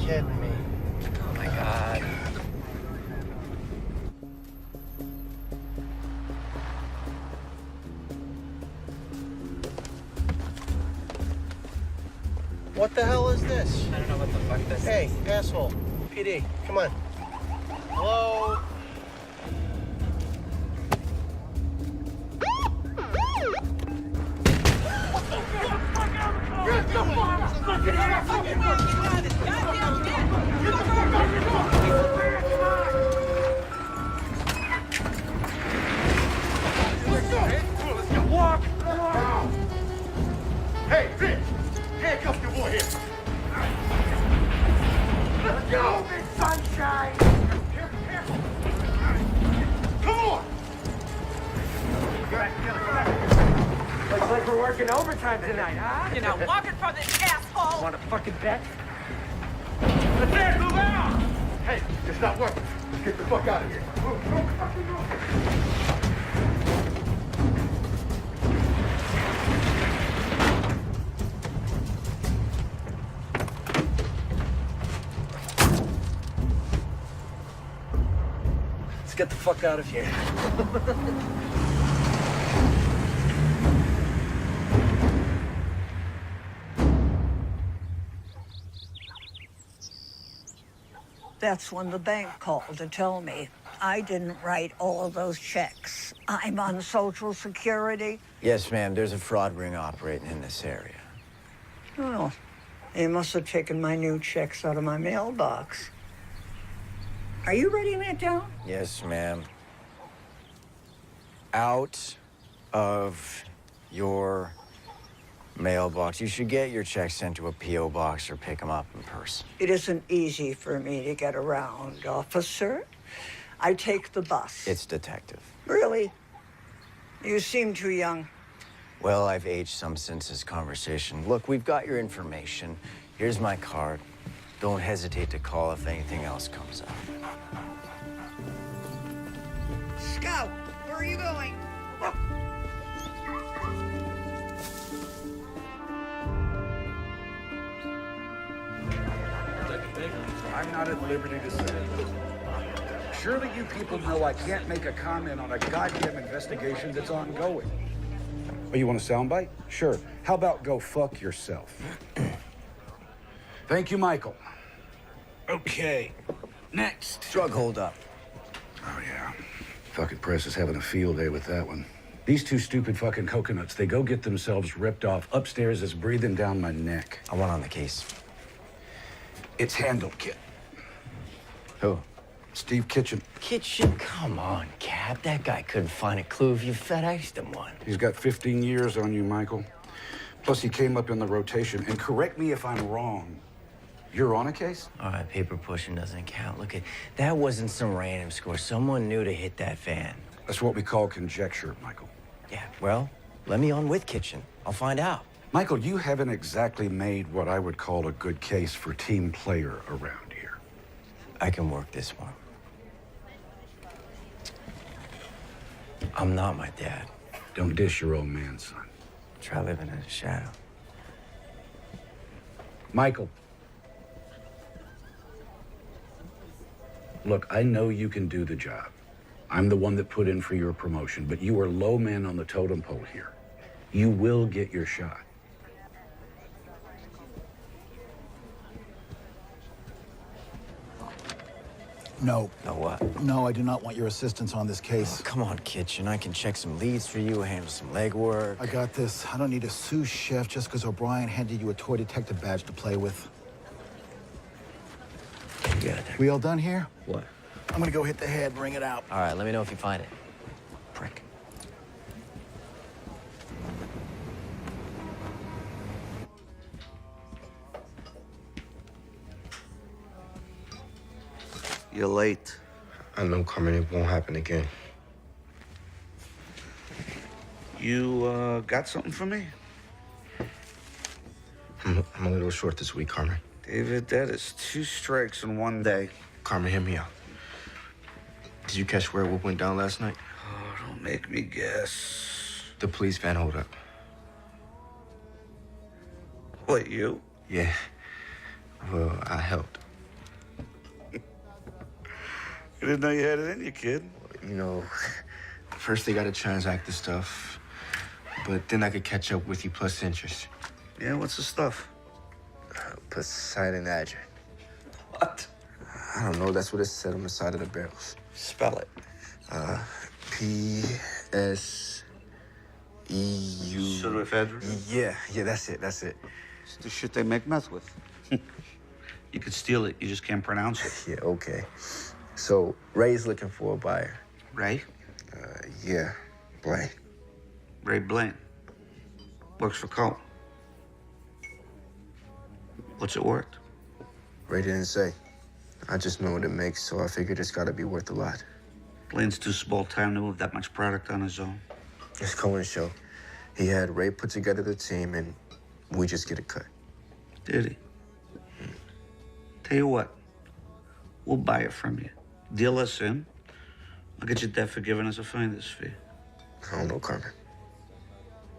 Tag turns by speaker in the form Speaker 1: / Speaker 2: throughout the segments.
Speaker 1: kidding me.
Speaker 2: Oh my God.
Speaker 1: What the hell is this?
Speaker 2: I don't know what the fuck this is.
Speaker 1: Hey, asshole. PD, come on. Hello?
Speaker 3: Walk! Hey, bitch! Handcuff your boy here! Let's go, big sunshine! Here. Come on! Looks like we're working overtime tonight, huh?
Speaker 4: You're not walking from this asshole!
Speaker 3: Want a fucking bet? Let's dance, move out! Hey, it's not working. Let's get the fuck out of here. Move.
Speaker 1: Let's get the fuck out of here.
Speaker 5: That's when the bank called to tell me I didn't write all of those checks. I'm on Social Security.
Speaker 2: Yes, ma'am. There's a fraud ring operating in this area.
Speaker 5: Oh, they must have taken my new checks out of my mailbox. Are you writing that down?
Speaker 2: Yes, ma'am. Out of your mailbox. You should get your checks sent to a P.O. box or pick them up in person.
Speaker 5: It isn't easy for me to get around, officer. I take the bus.
Speaker 2: It's detective.
Speaker 5: Really? You seem too young.
Speaker 2: Well, I've aged some since this conversation. Look, we've got your information. Here's my card. Don't hesitate to call if anything else comes up.
Speaker 5: Scout, where are you going?
Speaker 6: I'm not at liberty to say. Surely you people know I can't make a comment on a goddamn investigation that's ongoing. Oh, you want a soundbite? Sure. How about go fuck yourself? Thank you, Michael. Okay. Next.
Speaker 2: Drug holdup.
Speaker 6: Oh, yeah. Fucking press is having a field day with that one. These two stupid fucking coconuts, they go get themselves ripped off. Upstairs is breathing down my neck.
Speaker 2: I want on the case.
Speaker 6: It's handled, Kit.
Speaker 2: Who?
Speaker 6: Steve Kitchen.
Speaker 2: Kitchen? Come on, Cap. That guy couldn't find a clue if you FedExed him one.
Speaker 6: He's got 15 years on you, Michael. Plus, he came up in the rotation. And correct me if I'm wrong, you're on a case?
Speaker 2: All right, paper pushing doesn't count. Look, that wasn't some random score. Someone knew to hit that fan.
Speaker 6: That's what we call conjecture, Michael.
Speaker 2: Yeah, well, let me on with Kitchen. I'll find out.
Speaker 6: Michael, you haven't exactly made what I would call a good case for team player around here.
Speaker 2: I can work this one. I'm not my dad.
Speaker 6: Don't dish your own man, son.
Speaker 2: Try living in the shadow.
Speaker 6: Michael. Look, I know you can do the job. I'm the one that put in for your promotion, but you are low man on the totem pole here. You will get your shot.
Speaker 7: No.
Speaker 2: No what?
Speaker 7: No, I do not want your assistance on this case.
Speaker 2: Oh, come on, Kitchen. I can check some leads for you, handle some legwork.
Speaker 7: I got this. I don't need a sous chef just because O'Brien handed you a toy detective badge to play with.
Speaker 2: You got it.
Speaker 7: We all done here?
Speaker 2: What?
Speaker 7: I'm gonna go hit the head, ring it out.
Speaker 2: All right, let me know if you find it. Prick.
Speaker 8: You're late.
Speaker 9: I know, Carmen, it won't happen again.
Speaker 8: You, got something for me?
Speaker 9: I'm a little short this week, Carmen.
Speaker 8: David, that is 2 strikes in one day.
Speaker 9: Carmen, hear me out. Did you catch where what went down last night?
Speaker 8: Oh, don't make me guess.
Speaker 9: The police van hold up.
Speaker 8: What, you?
Speaker 9: Yeah. Well, I helped.
Speaker 8: You didn't know you had it in you, kid.
Speaker 9: You know, first they gotta transact the stuff, but then I could catch up with you plus interest.
Speaker 8: Yeah, what's the stuff?
Speaker 9: Poseidon Adger.
Speaker 8: What?
Speaker 9: I don't know, that's what it said on the side of the barrels.
Speaker 8: Spell it.
Speaker 9: P-S-E-U...
Speaker 8: Pseudoephedrine?
Speaker 9: Yeah, that's it.
Speaker 8: It's the shit they make meth with. You could steal it, you just can't pronounce it.
Speaker 9: Yeah, okay. So, Ray's looking for a buyer.
Speaker 8: Ray?
Speaker 9: Yeah, Blaine.
Speaker 8: Ray Blaine. Works for Cole. What's it worth?
Speaker 9: Ray didn't say. I just know what it makes, so I figured it's gotta be worth a lot.
Speaker 8: Blaine's too small time to move that much product on his own.
Speaker 9: It's Cohen's show. He had Ray put together the team, and we just get a cut.
Speaker 8: Did he? Tell you what, we'll buy it from you. Deal us in. I'll get your debt forgiven as a finder's fee.
Speaker 9: I don't know, Carmen.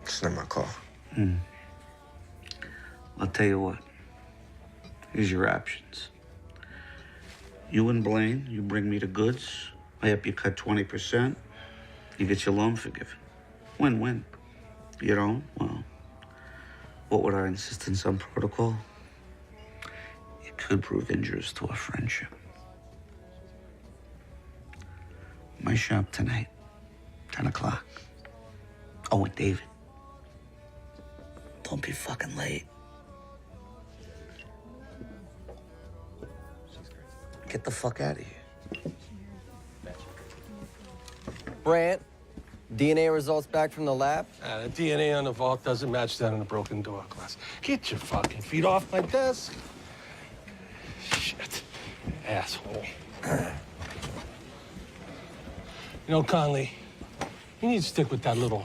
Speaker 9: It's not my call.
Speaker 8: I'll tell you what. Here's your options. You and Blaine, you bring me the goods. I help you cut 20%. You get your loan forgiven. Win-win. You don't? Well, what with our insistence on protocol? It could prove injurious to our friendship. My shop tonight, 10 o'clock. Oh, and David, don't be fucking late. Get the fuck out of here.
Speaker 2: Brant, DNA results back from the lab?
Speaker 1: The DNA on the vault doesn't match that on the broken door glass. Get your fucking feet off my desk. Shit. Asshole. You know, Conley, you need to stick with that little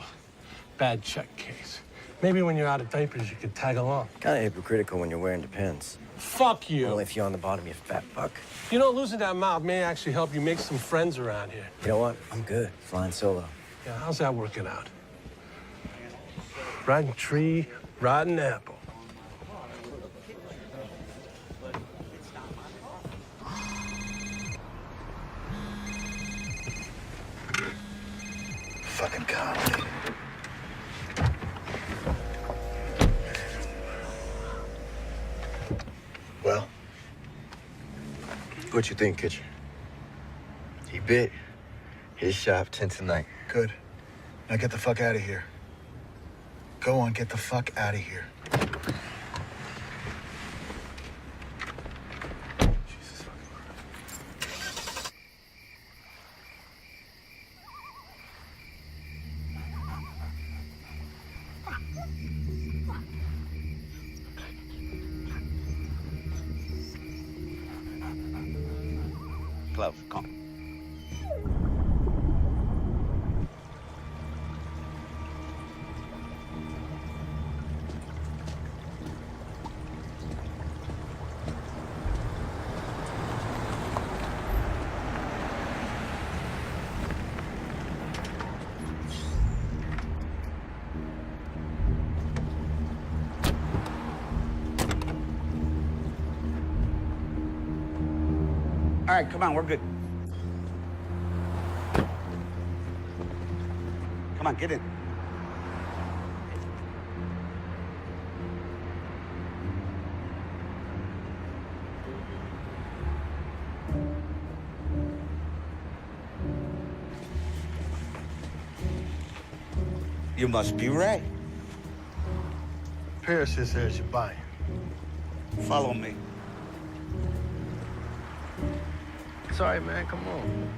Speaker 1: bad check case. Maybe when you're out of diapers, you could tag along.
Speaker 2: Kind of hypocritical when you're wearing Depends.
Speaker 1: Fuck you.
Speaker 2: Only if you're on the bottom, you fat fuck.
Speaker 1: You know, losing that mouth may actually help you make some friends around here.
Speaker 2: You know what? I'm good. Flying solo.
Speaker 1: Yeah, how's that working out? Rotten tree, rotten apple.
Speaker 7: Fucking Conley. Well,
Speaker 9: What you think, Kitchen? He bit. His shop 10 tonight.
Speaker 7: good. Now get the fuck out of here. Go on, get the fuck out of here. Jesus fucking Christ.
Speaker 8: Close, come. All right, come on, we're good. Come on, get in. You must be Ray.
Speaker 1: Paris is there's your buy.
Speaker 8: Follow me.
Speaker 2: Sorry, man. Come on.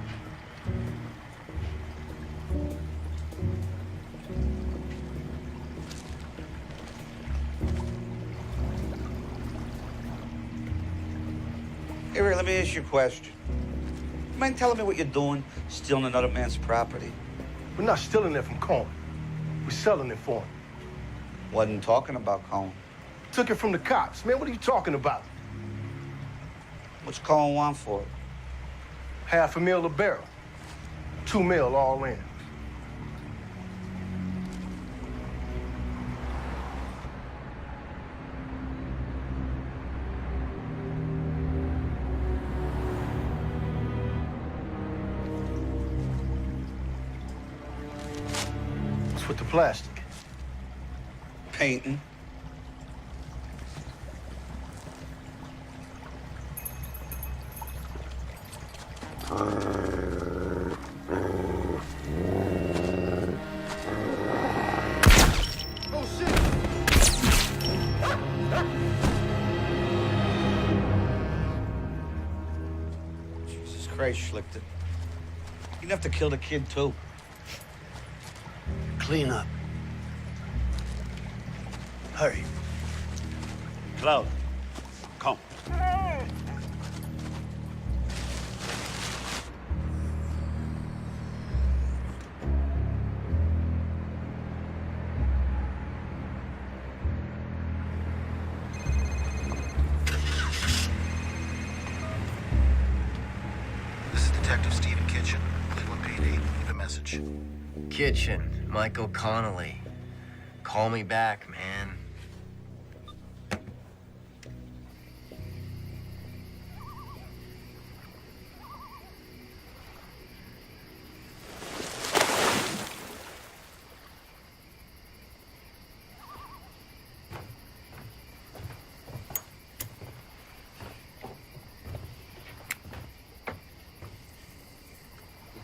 Speaker 8: Hey, Ray, let me ask you a question. You mind telling me what you're doing, stealing another man's property?
Speaker 1: We're not stealing it from Cohen. We're selling it for him.
Speaker 8: Wasn't talking about Cohen.
Speaker 1: Took it from the cops. Man, what are you talking about?
Speaker 8: What's Cohen want for it?
Speaker 1: $500,000 a barrel. $2 million all in.
Speaker 7: What's with the plastic?
Speaker 8: Painting. Jesus Christ, Schlichter. You'd have to kill the kid, too.
Speaker 10: Clean up. Hurry.
Speaker 8: Cloud, come.
Speaker 7: This is Detective Stephen Kitchen, Cleveland PD. Leave a message.
Speaker 2: Kitchen, Michael Connolly. Call me back, man.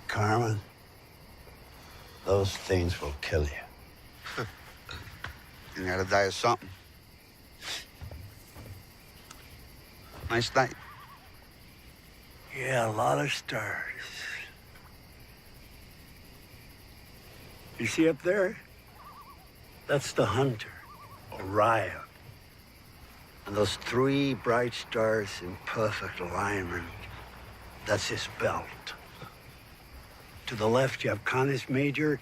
Speaker 10: Carmen, those things will kill you.
Speaker 8: You gotta die of something. Nice night.
Speaker 10: Yeah, a lot of stars. You see up there? That's the hunter, Orion. And those three bright stars in perfect alignment, that's his belt. To the left, you have Canis Major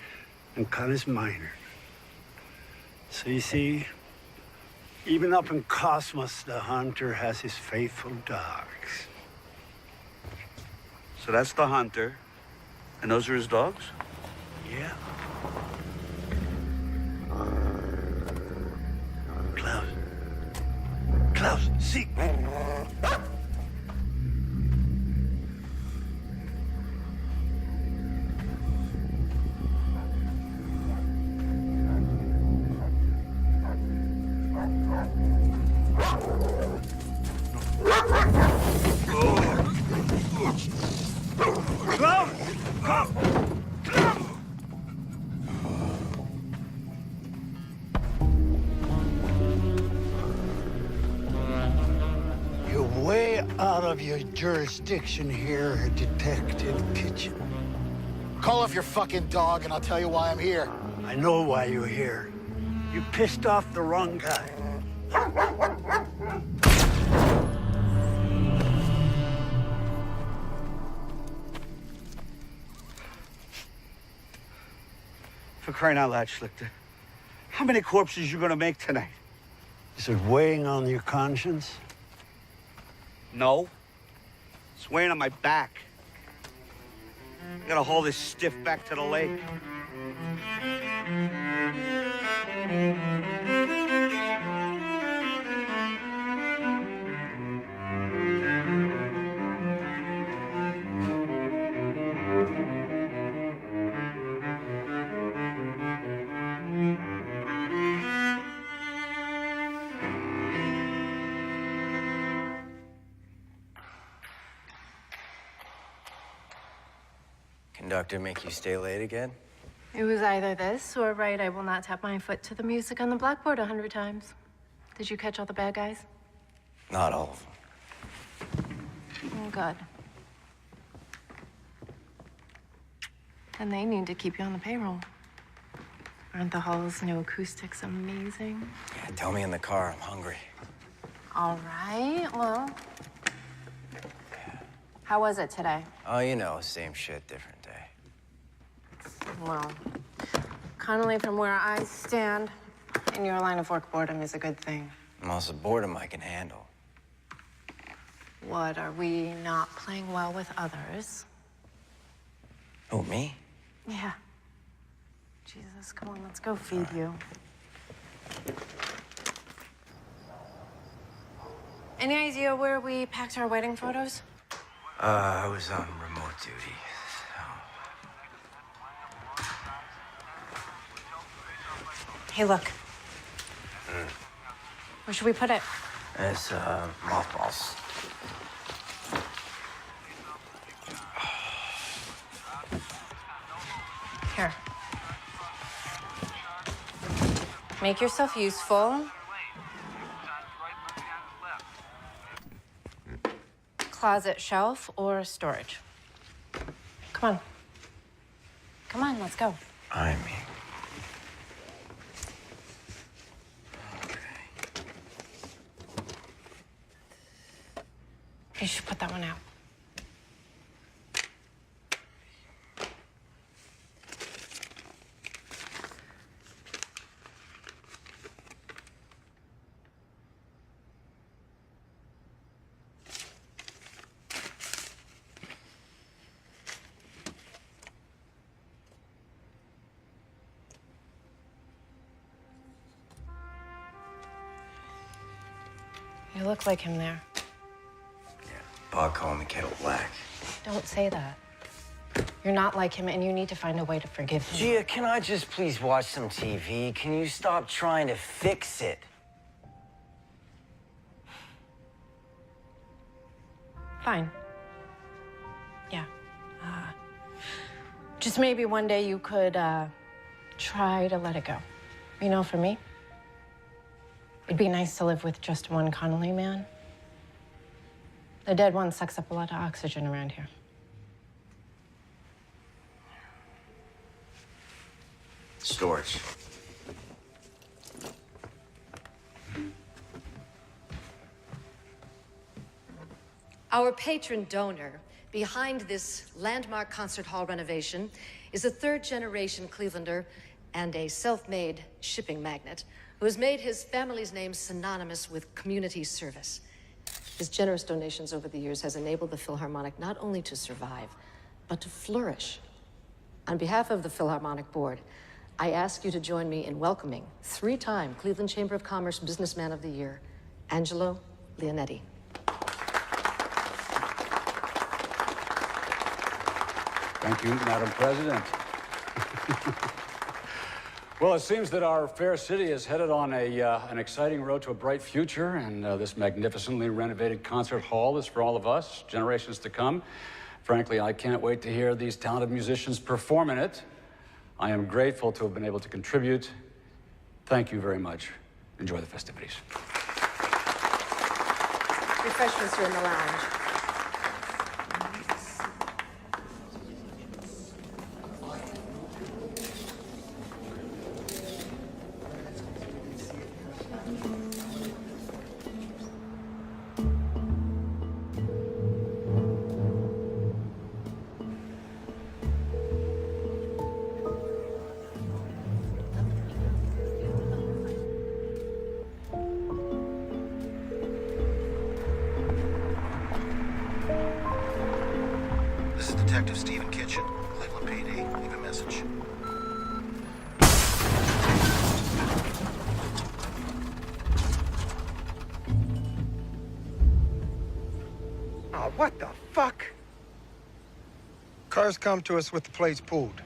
Speaker 10: and Canis Minor. So you see, even up in Cosmos, the hunter has his faithful dogs.
Speaker 8: So that's the hunter, and those are his dogs?
Speaker 10: Yeah. Klaus. Klaus, see. You're way out of your jurisdiction here, Detective Kitchen.
Speaker 7: Call off your fucking dog and I'll tell you why I'm here.
Speaker 10: I know why you're here. You pissed off the wrong guy.
Speaker 8: For crying out loud, Schlichter. How many corpses you gonna make tonight?
Speaker 10: Is it weighing on your conscience?
Speaker 8: No. It's weighing on my back. I gotta haul this stiff back to the lake.
Speaker 2: Conductor make you stay late again?
Speaker 11: It was either this or right, I will not tap my foot to the music on the blackboard 100 times. Did you catch all the bad guys?
Speaker 2: Not all of them.
Speaker 11: Oh, good. And they need to keep you on the payroll. Aren't the hall's new acoustics amazing?
Speaker 2: Yeah, tell me in the car, I'm hungry.
Speaker 11: All right, well. How was it today?
Speaker 2: Oh, you know, same shit, different day.
Speaker 11: Well, Connolly, from where I stand, in your line of work, boredom is a good thing.
Speaker 2: Most of boredom I can handle.
Speaker 11: What, are we not playing well with others?
Speaker 2: Oh, me?
Speaker 11: Yeah. Jesus, come on, let's go feed you. Any idea where we packed our wedding photos?
Speaker 2: I was on remote duty. So.
Speaker 11: Hey, look. Where should we put it?
Speaker 2: It's mothballs.
Speaker 11: Here. Make yourself useful. Closet, shelf, or storage. Come on. Come on, let's go.
Speaker 2: I mean.
Speaker 11: You should put that one out. You look like him there.
Speaker 2: Bob called me kettle black.
Speaker 11: Don't say that. You're not like him, and you need to find a way to forgive him.
Speaker 2: Gia, can I just please watch some TV? Can you stop trying to fix it?
Speaker 11: Fine. Yeah. Just maybe one day you could try to let it go. You know, for me, it'd be nice to live with just one Connolly man. The dead one sucks up a lot of oxygen around here.
Speaker 2: Storage.
Speaker 12: Our patron donor behind this landmark concert hall renovation is a third-generation Clevelander and a self-made shipping magnate who has made his family's name synonymous with community service. His generous donations over the years has enabled the Philharmonic not only to survive, but to flourish. On behalf of the Philharmonic Board, I ask you to join me in welcoming three-time Cleveland Chamber of Commerce Businessman of the Year, Angelo Leonetti.
Speaker 6: Thank you, Madam President. Well, it seems that our fair city is headed on an exciting road to a bright future, and this magnificently renovated concert hall is for all of us, generations to come. Frankly, I can't wait to hear these talented musicians perform in it. I am grateful to have been able to contribute. Thank you very much. Enjoy the festivities.
Speaker 11: Refreshments are in the lounge.
Speaker 7: This is Detective Stephen Kitchen, Cleveland PD. Leave a message.
Speaker 3: Oh, what the fuck?
Speaker 13: Cars come to us with the plates pulled.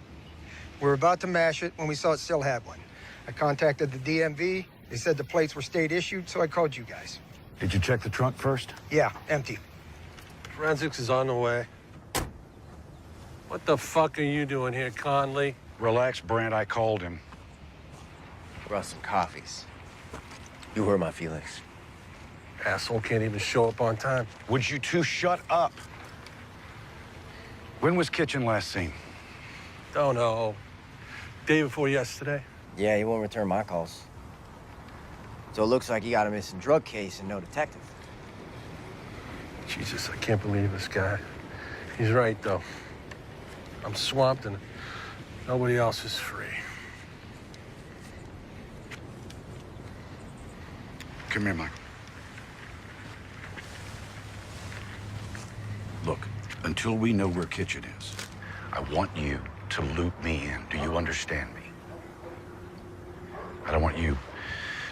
Speaker 13: We were about to mash it when we saw it still had one. I contacted the DMV. They said the plates were state issued, so I called you guys.
Speaker 6: Did you check the trunk first?
Speaker 13: Yeah, empty.
Speaker 1: Forensics is on the way. What the fuck are you doing here, Conley?
Speaker 6: Relax, Brent. I called him.
Speaker 2: Brought some coffees. You hurt my feelings.
Speaker 1: Asshole can't even show up on time.
Speaker 6: Would you two shut up? When was Kitchen last seen?
Speaker 1: Don't know. Day before yesterday.
Speaker 2: Yeah, he won't return my calls. So it looks like you got a missing drug case and no detective.
Speaker 1: Jesus, I can't believe this guy. He's right, though. I'm swamped and nobody else is free.
Speaker 6: Come here, Michael. Look, until we know where Kitchen is, I want you to loop me in. Do you understand me? I don't want you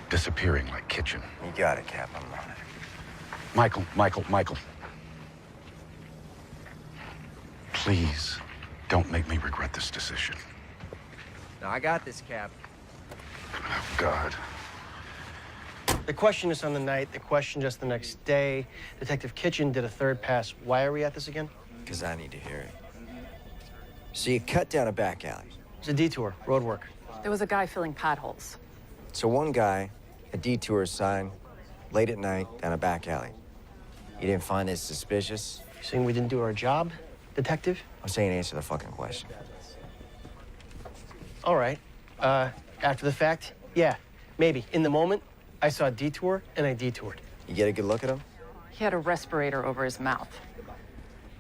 Speaker 6: disappearing like Kitchen.
Speaker 2: You got it, Cap. I'm on it.
Speaker 6: Michael. Please, don't make me regret this decision.
Speaker 2: No, I got this, Cap.
Speaker 6: Oh, God.
Speaker 14: They questioned us on the night. They questioned us the next day. Detective Kitchen did a third pass. Why are we at this again?
Speaker 2: Because I need to hear it. So you cut down a back alley.
Speaker 14: It's a detour, road work.
Speaker 15: There was a guy filling potholes.
Speaker 2: So one guy, a detour sign, late at night, down a back alley. You didn't find this suspicious?
Speaker 14: You saying we didn't do our job, detective?
Speaker 2: I'm saying answer the fucking question.
Speaker 14: All right. After the fact, yeah, maybe. In the moment, I saw a detour, and I detoured.
Speaker 2: You get a good look at him?
Speaker 15: He had a respirator over his mouth.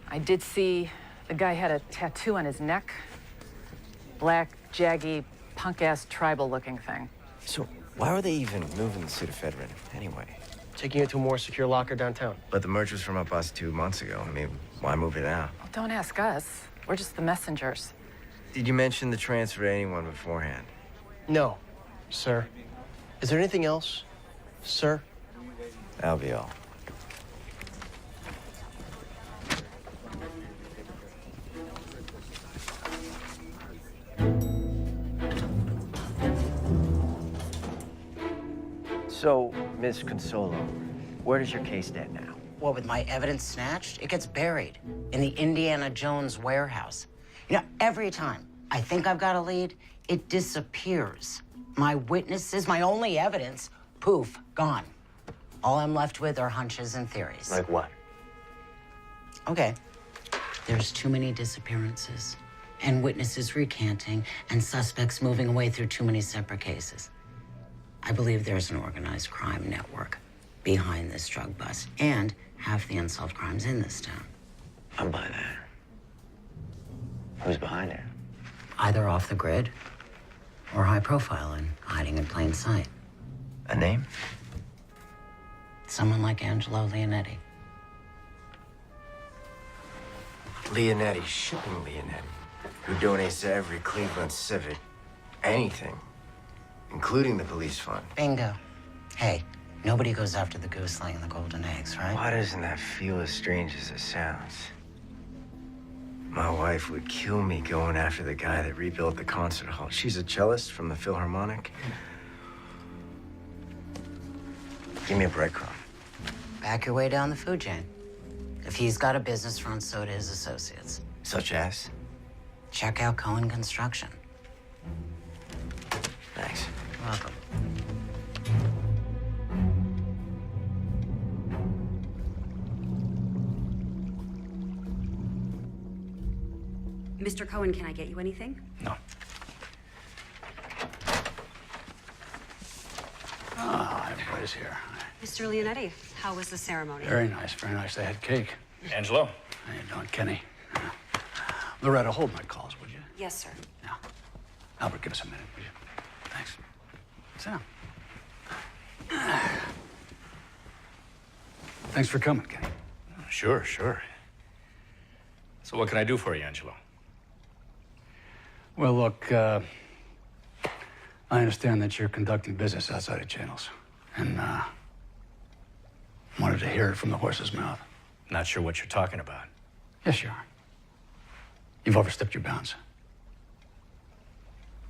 Speaker 15: I did see the guy had a tattoo on his neck. Black, jaggy, punk-ass tribal-looking thing.
Speaker 2: So why were they even moving the pseudoephedrine anyway?
Speaker 14: Taking it to a more secure locker downtown.
Speaker 2: But the merch was from up us 2 months ago. I mean, why move it now?
Speaker 15: Well, don't ask us. We're just the messengers.
Speaker 2: Did you mention the transfer to anyone beforehand?
Speaker 14: No, sir. Is there anything else, sir?
Speaker 2: That'll be all. So, Miss Consolo, where does your case stand now?
Speaker 16: What, with my evidence snatched? It gets buried in the Indiana Jones warehouse. You know, every time I think I've got a lead, it disappears. My witnesses, my only evidence, poof, gone. All I'm left with are hunches and theories.
Speaker 2: Like what?
Speaker 16: Okay. There's too many disappearances, and witnesses recanting, and suspects moving away through too many separate cases. I believe there's an organized crime network behind this drug bust, and half the unsolved crimes in this town.
Speaker 2: I'm by that. Who's behind it?
Speaker 16: Either off the grid or high profile and hiding in plain sight.
Speaker 2: A name?
Speaker 16: Someone like Angelo Leonetti.
Speaker 2: Leonetti, shipping Leonetti, who donates to every Cleveland Civic anything, including the police fund.
Speaker 16: Bingo. Hey, nobody goes after the goose laying the golden eggs, right?
Speaker 2: Why doesn't that feel as strange as it sounds? My wife would kill me going after the guy that rebuilt the concert hall. She's a cellist from the Philharmonic. Give me a breadcrumb.
Speaker 16: Back your way down the food chain. If he's got a business front, so do his associates.
Speaker 2: Such as?
Speaker 16: Check out Cohen Construction.
Speaker 2: Thanks.
Speaker 16: Welcome.
Speaker 17: Mr. Cohen, can I get you anything?
Speaker 6: No.
Speaker 18: Ah, everybody's here.
Speaker 17: Mr. Leonetti, how was the ceremony?
Speaker 18: Very nice, very nice. They had cake.
Speaker 6: Angelo?
Speaker 18: How you doing, Kenny? Loretta, hold my calls, would you?
Speaker 17: Yes, sir.
Speaker 18: Albert, give us a minute, will you? Thanks. Sit down. Thanks for coming, Kenny.
Speaker 6: Sure, sure. So what can I do for you, Angelo?
Speaker 18: Well, look, I understand that you're conducting business outside of channels, and wanted to hear it from the horse's mouth.
Speaker 6: Not sure what you're talking about.
Speaker 18: Yes, you are. You've overstepped your bounds.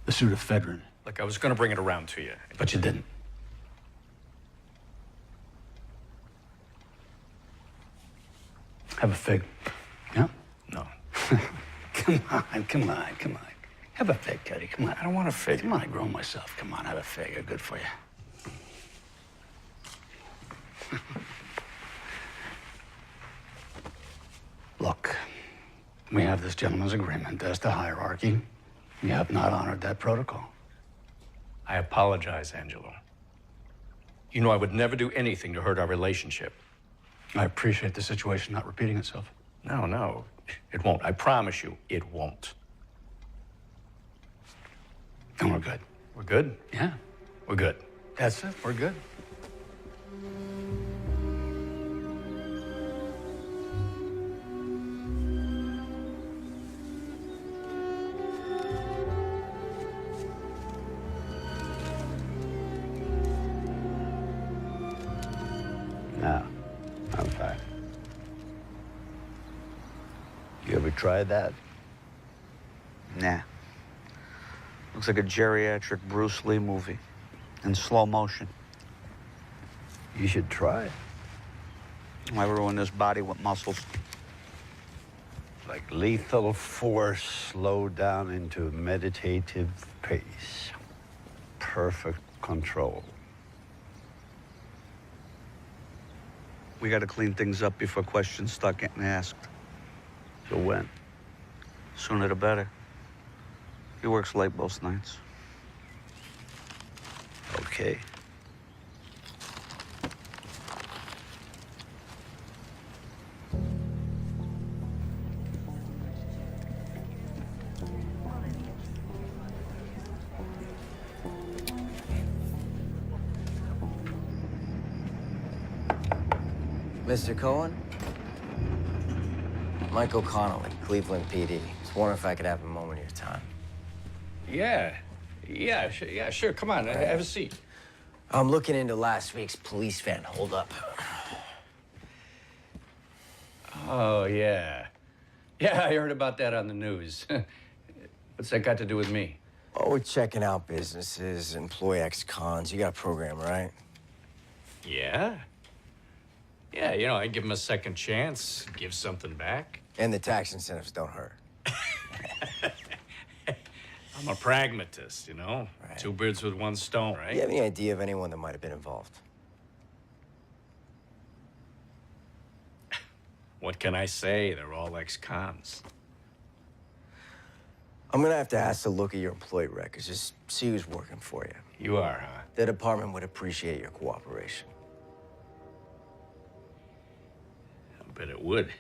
Speaker 18: The pseudoephedrine.
Speaker 6: Look, I was going to bring it around to you.
Speaker 18: But you didn't. Have a fig. Yeah?
Speaker 6: No.
Speaker 18: Come on. Have a fig, Teddy. Come on.
Speaker 6: I don't want a fig.
Speaker 18: Come on, I grow myself. Come on, have a fig. They're good for you. Look, we have this gentleman's agreement as to hierarchy. You have not honored that protocol.
Speaker 6: I apologize, Angelo. You know I would never do anything to hurt our relationship.
Speaker 18: I appreciate the situation not repeating itself.
Speaker 6: No, it won't. I promise you, it won't.
Speaker 18: And we're good.
Speaker 6: We're good?
Speaker 18: Yeah.
Speaker 6: We're good.
Speaker 18: That's it. We're good.
Speaker 10: No, I'm fine. You ever tried that?
Speaker 8: Nah. Looks like a geriatric Bruce Lee movie. In slow motion.
Speaker 10: You should try it.
Speaker 8: Why ruin this body with muscles?
Speaker 10: Like lethal force slowed down into meditative pace. Perfect control.
Speaker 8: We gotta clean things up before questions start getting asked.
Speaker 10: So when?
Speaker 8: Sooner the better. He works late most nights.
Speaker 10: Okay.
Speaker 2: Mr. Cohen? Michael Connolly, Cleveland PD. Just wondering if I could have a moment of your time.
Speaker 19: Yeah, sure. Come on, have a seat.
Speaker 2: I'm looking into last week's police van holdup.
Speaker 19: Oh, yeah. Yeah, I heard about that on the news. What's that got to do with me?
Speaker 2: Oh, we're checking out businesses, employee ex-cons. You got a program, right?
Speaker 19: Yeah? Yeah, you know, I give them a second chance, give something back.
Speaker 2: And the tax incentives don't hurt.
Speaker 19: I'm a pragmatist, you know?
Speaker 2: Right.
Speaker 19: Two birds with one stone, right?
Speaker 2: Do you have any idea of anyone that might have been involved?
Speaker 19: What can I say? They're all ex-cons.
Speaker 2: I'm gonna have to ask to look at your employee records, just see who's working for you.
Speaker 19: You are, huh?
Speaker 2: The department would appreciate your cooperation.
Speaker 19: I bet it would.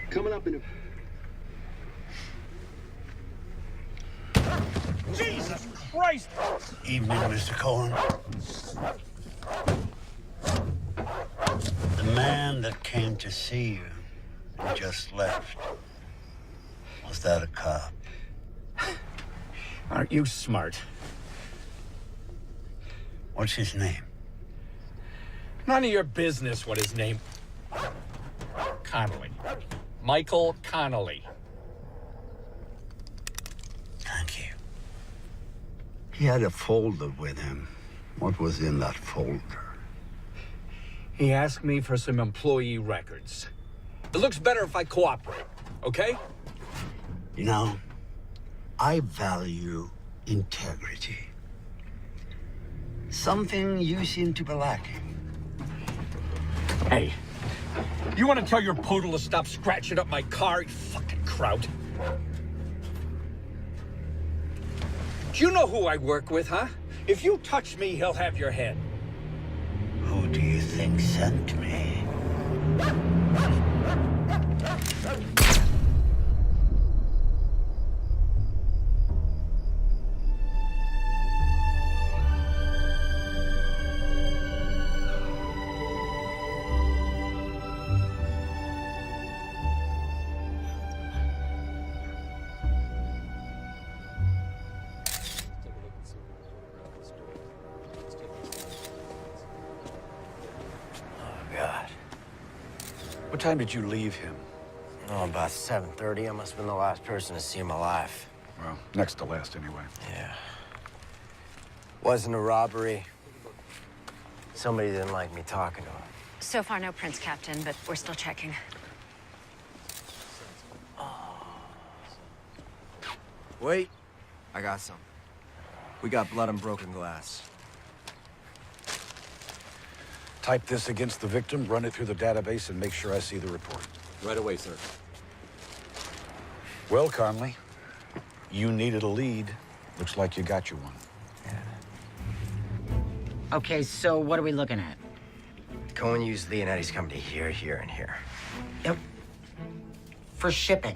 Speaker 3: Coming up in a... Jesus Christ!
Speaker 10: Evening, Mr. Cohen. The man that came to see you and just left, was that a cop?
Speaker 19: Aren't you smart?
Speaker 10: What's his name?
Speaker 19: None of your business what his name... Connolly. Michael Connolly.
Speaker 10: Thank you. He had a folder with him. What was in that folder?
Speaker 19: He asked me for some employee records. It looks better if I cooperate, okay?
Speaker 10: You know, I value integrity. Something you seem to be lacking.
Speaker 19: Hey, you want to tell your poodle to stop scratching up my car, you fucking kraut? Do you know who I work with, huh? If you touch me, he'll have your head.
Speaker 10: Who do you think sent me?
Speaker 6: What time did you leave him?
Speaker 2: Oh, about 7:30. I must have been the last person to see him alive.
Speaker 6: Well, next to last, anyway.
Speaker 2: Yeah. Wasn't a robbery. Somebody didn't like me talking to him.
Speaker 17: So far, no prints, Captain, but we're still checking.
Speaker 2: Wait. I got some. We got blood and broken glass.
Speaker 6: Type this against the victim, run it through the database, and make sure I see the report.
Speaker 20: Right away, sir.
Speaker 6: Well, Conley, you needed a lead. Looks like you got you one.
Speaker 16: Okay, so what are we looking at?
Speaker 2: Cohen used Leonetti's company here, here, and here.
Speaker 16: Yep. For shipping.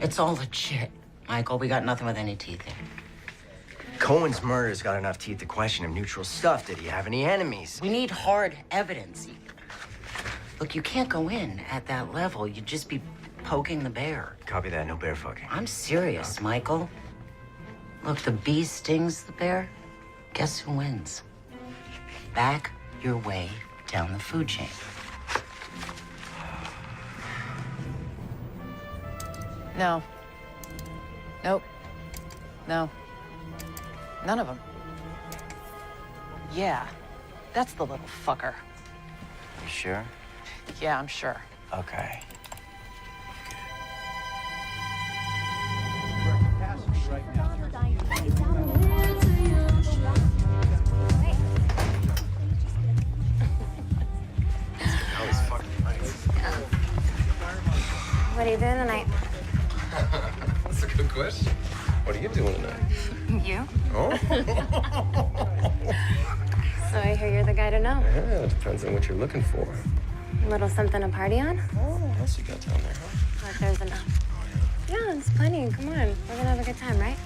Speaker 16: It's all legit. Michael, we got nothing with any teeth here.
Speaker 2: Cohen's murder's got enough teeth to question him. Neutral stuff. Did he have any enemies?
Speaker 16: We need hard evidence. Look, you can't go in at that level. You'd just be poking the bear.
Speaker 2: Copy that. No bear fucking.
Speaker 16: I'm serious, Michael. Look, the bee stings the bear. Guess who wins? Back your way down the food chain.
Speaker 15: No. Nope. No. None of them. Yeah, that's the little fucker.
Speaker 2: You sure?
Speaker 15: Yeah, I'm sure.
Speaker 2: Okay.
Speaker 17: What are you doing tonight?
Speaker 20: That's a good question. What are you doing tonight?
Speaker 17: You?
Speaker 20: Oh?
Speaker 17: So I hear you're the guy to know.
Speaker 20: Yeah, it depends on what you're looking for.
Speaker 17: A little something to party on?
Speaker 20: Oh, what else you got down there, huh?
Speaker 17: Like there's enough. Yeah, there's plenty. Come on. We're gonna have a good time, right?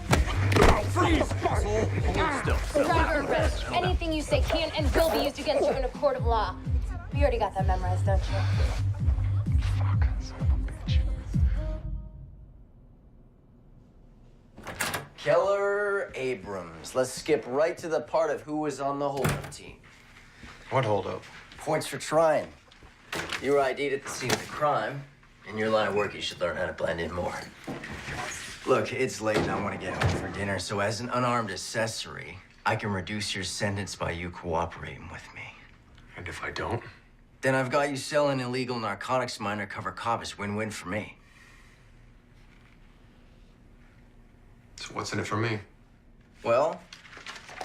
Speaker 20: Freeze! Hold still.
Speaker 21: Driver arrest. Anything you say can and will be used against you in a court of law. You already got that memorized, don't you?
Speaker 20: Fuck, son of a bitch.
Speaker 2: Keller Abrams. Let's skip right to the part of who was on the holdup team.
Speaker 20: What holdup?
Speaker 2: Points for trying. You were ID'd at the scene of the crime. In your line of work, you should learn how to blend in more. Look, it's late and I want to get home for dinner, so as an unarmed accessory, I can reduce your sentence by you cooperating with me.
Speaker 20: And if I don't?
Speaker 2: Then I've got you selling illegal narcotics to my undercover cop. It's win-win for me.
Speaker 20: So what's in it for me?
Speaker 2: Well,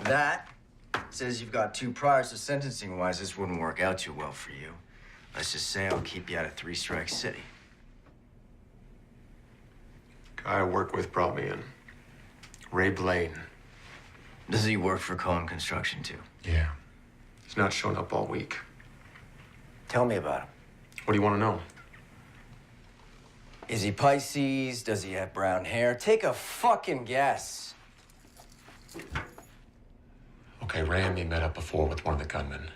Speaker 2: that says you've got 2 priors, so sentencing-wise, this wouldn't work out too well for you. Let's just say I'll keep you out of 3 Strike City.
Speaker 20: Guy I work with brought me in. Ray Blaine.
Speaker 2: Does he work for Cohen Construction, too?
Speaker 20: Yeah. He's not shown up all week.
Speaker 2: Tell me about him.
Speaker 20: What do you want to know?
Speaker 2: Is he Pisces? Does he have brown hair? Take a fucking guess.
Speaker 20: Okay, Ray and me met up before with one of the gunmen.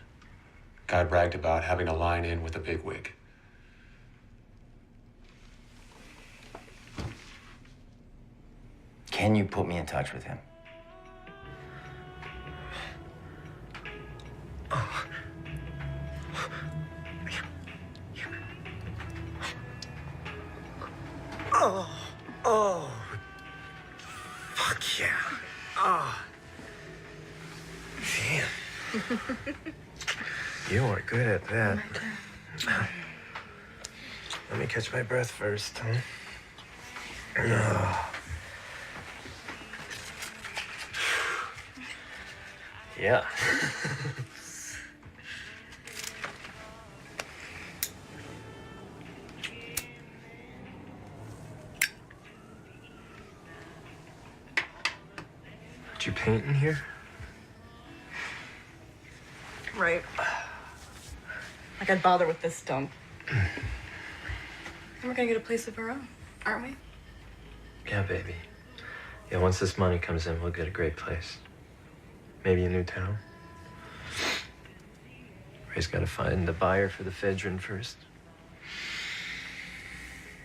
Speaker 20: Guy bragged about having a line in with a bigwig.
Speaker 2: Can you put me in touch with him? Oh, fuck yeah. Oh. Damn. You are good at that. Let me catch my breath first, huh? Yeah.
Speaker 20: Did you paint in here?
Speaker 22: Right. Like I'd bother with this dump. And we're gonna get a place of our own, aren't we?
Speaker 9: Yeah, baby. Yeah, once this money comes in, we'll get a great place. Maybe a new town. Ray's got to find the buyer for the Fedrin first.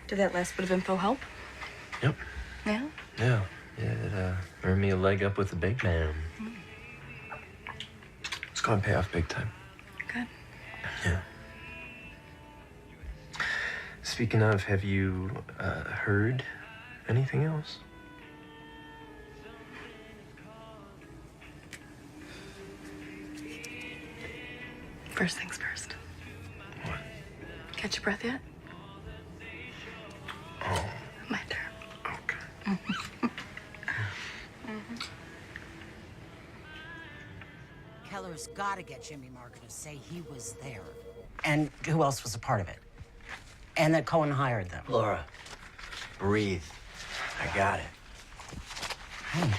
Speaker 22: Did that last bit of info help?
Speaker 9: Yep.
Speaker 22: Yeah?
Speaker 9: Yeah. Yeah, it earned me a leg up with the big man. It's going to pay off big time.
Speaker 22: Good.
Speaker 9: Yeah. Speaking of, have you heard anything else?
Speaker 22: First things first.
Speaker 9: What?
Speaker 22: Catch your breath yet?
Speaker 9: Oh.
Speaker 22: My turn.
Speaker 9: Okay.
Speaker 16: Keller's got to get Jimmy Marker to say he was there. And who else was a part of it? And that Cohen hired them.
Speaker 2: Laura, breathe. I got it.
Speaker 16: Hey,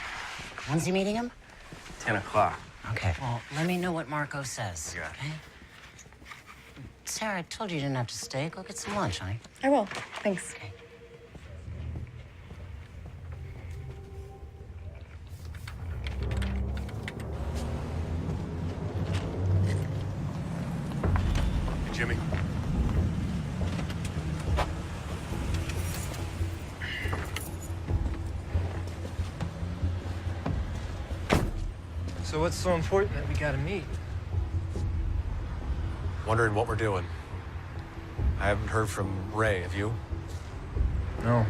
Speaker 16: when's he meeting him?
Speaker 2: 10 o'clock.
Speaker 16: Okay, well, let me know what Marco says,
Speaker 2: Yeah.
Speaker 16: okay? Sarah, I told you didn't have to stay. Go get some lunch, honey.
Speaker 22: I will. Thanks.
Speaker 16: Okay.
Speaker 20: Jimmy.
Speaker 13: So what's so important that we gotta meet?
Speaker 20: Wondering what we're doing. I haven't heard from Ray, have you?
Speaker 13: No.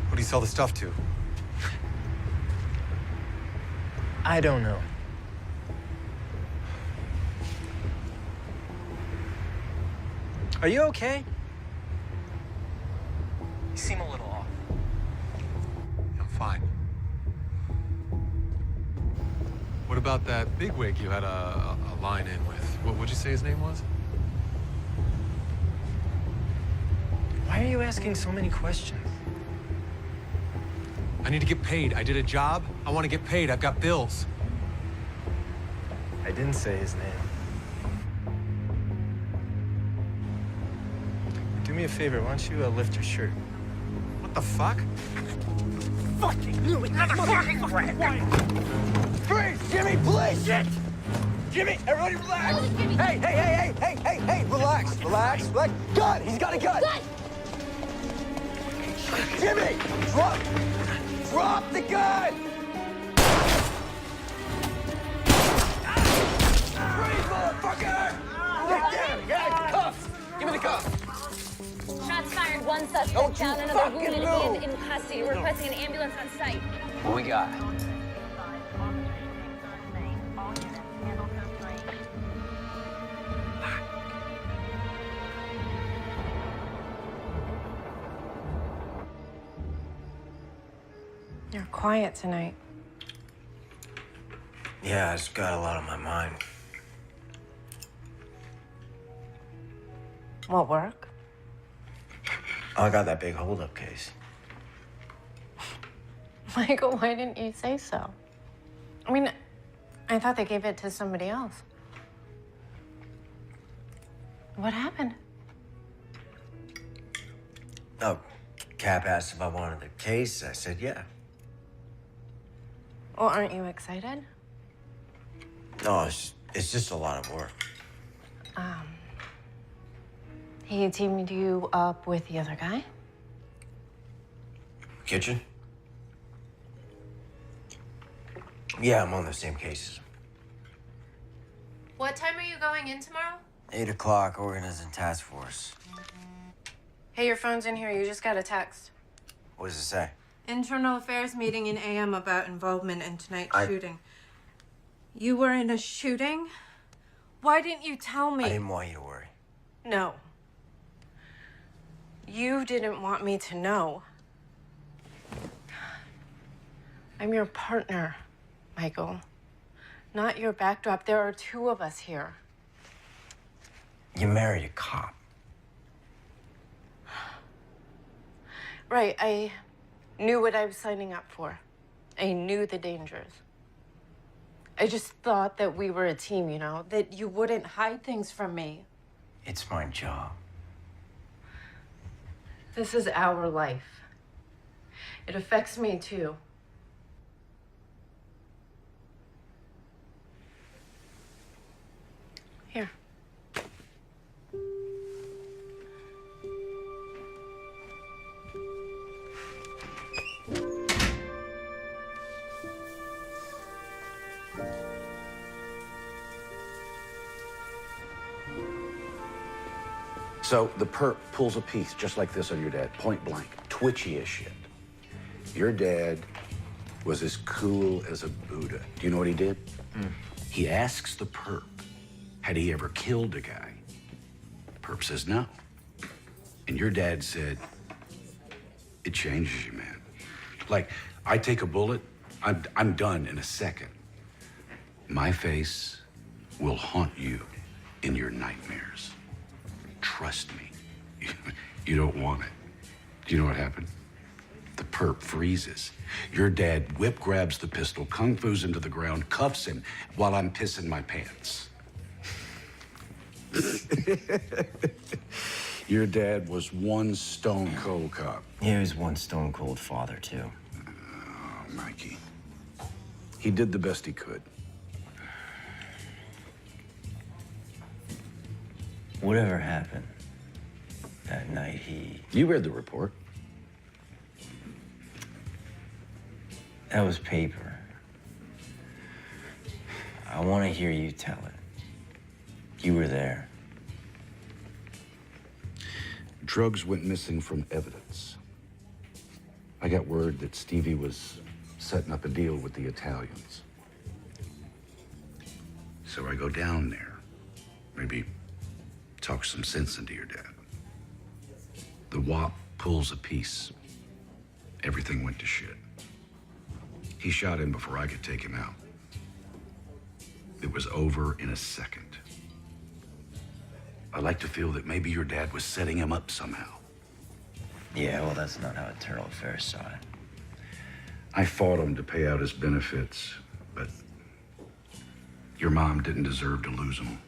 Speaker 20: Who do you sell the stuff to?
Speaker 13: I don't know. Are you okay? You seem a little off.
Speaker 20: I'm fine. What about that bigwig you had a line in with? What'd you say his name was?
Speaker 13: Why are you asking so many questions?
Speaker 20: I need to get paid. I did a job. I want to get paid. I've got bills.
Speaker 13: I didn't say his name. Do me a favor, why don't you lift your shirt?
Speaker 20: What the fuck?
Speaker 3: Fucking knew it! Motherfucking rat!
Speaker 4: Freeze! Jimmy, please! Shit! Jimmy, everybody relax! Hey, relax, relax. Gun! He's got a gun! Jimmy! Drop the gun! Freeze, motherfucker! Yeah, cuffs! Give me the cuffs!
Speaker 21: Shots fired, one suspect down, another wounded and in custody. We're requesting an ambulance on site.
Speaker 2: What we got?
Speaker 11: You're quiet tonight.
Speaker 2: Yeah, I just got a lot on my mind.
Speaker 11: What, work?
Speaker 2: I got that big holdup case.
Speaker 11: Michael, why didn't you say so? I mean, I thought they gave it to somebody else. What happened?
Speaker 2: Oh, Cap asked if I wanted the case. I said yeah.
Speaker 11: Well, aren't you excited?
Speaker 2: No, it's just a lot of work.
Speaker 11: He teamed you up with the other guy?
Speaker 2: Kitchen? Yeah, I'm on the same cases.
Speaker 11: What time are you going in tomorrow?
Speaker 2: 8 o'clock, organizing task force.
Speaker 11: Hey, your phone's in here. You just got a text.
Speaker 2: What does it say?
Speaker 11: Internal affairs meeting in AM about involvement in tonight's
Speaker 2: I-
Speaker 11: shooting. You were in a shooting? Why didn't you tell me?
Speaker 2: I didn't want you to worry.
Speaker 11: No. You didn't want me to know. I'm your partner, Michael. Not your backdrop. There are two of us here.
Speaker 2: You married a cop.
Speaker 11: Right, I knew what I was signing up for. I knew the dangers. I just thought that we were a team, you know, that you wouldn't hide things from me.
Speaker 2: It's my job.
Speaker 11: This is our life. It affects me too. Here.
Speaker 18: So the perp pulls a piece just like this on your dad, point blank, twitchy as shit. Your dad was as cool as a Buddha. Do you know what he did? He asks the perp, had he ever killed a guy? The perp says no. And your dad said, it changes you, man. Like, I take a bullet, I'm done in a second. My face will haunt you in your nightmares. Trust me, you don't want it. Do you know what happened? The perp freezes. Your dad whip grabs the pistol, kung fu's into the ground, cuffs him while I'm pissing my pants. Your dad was one stone cold cop.
Speaker 2: He was one stone cold father, too.
Speaker 18: Oh, Mikey. He did the best he could.
Speaker 2: Whatever happened that night,
Speaker 18: You read the report.
Speaker 2: That was paper. I want to hear you tell it. You were there.
Speaker 18: Drugs went missing from evidence. I got word that Stevie was setting up a deal with the Italians. So I go down there. Maybe talk some sense into your dad. The WAP pulls a piece. Everything went to shit. He shot him before I could take him out. It was over in a second. I like to feel that maybe your dad was setting him up somehow.
Speaker 2: Yeah, well, that's not how Eternal Affairs saw it.
Speaker 18: I fought him to pay out his benefits, but your mom didn't deserve to lose him.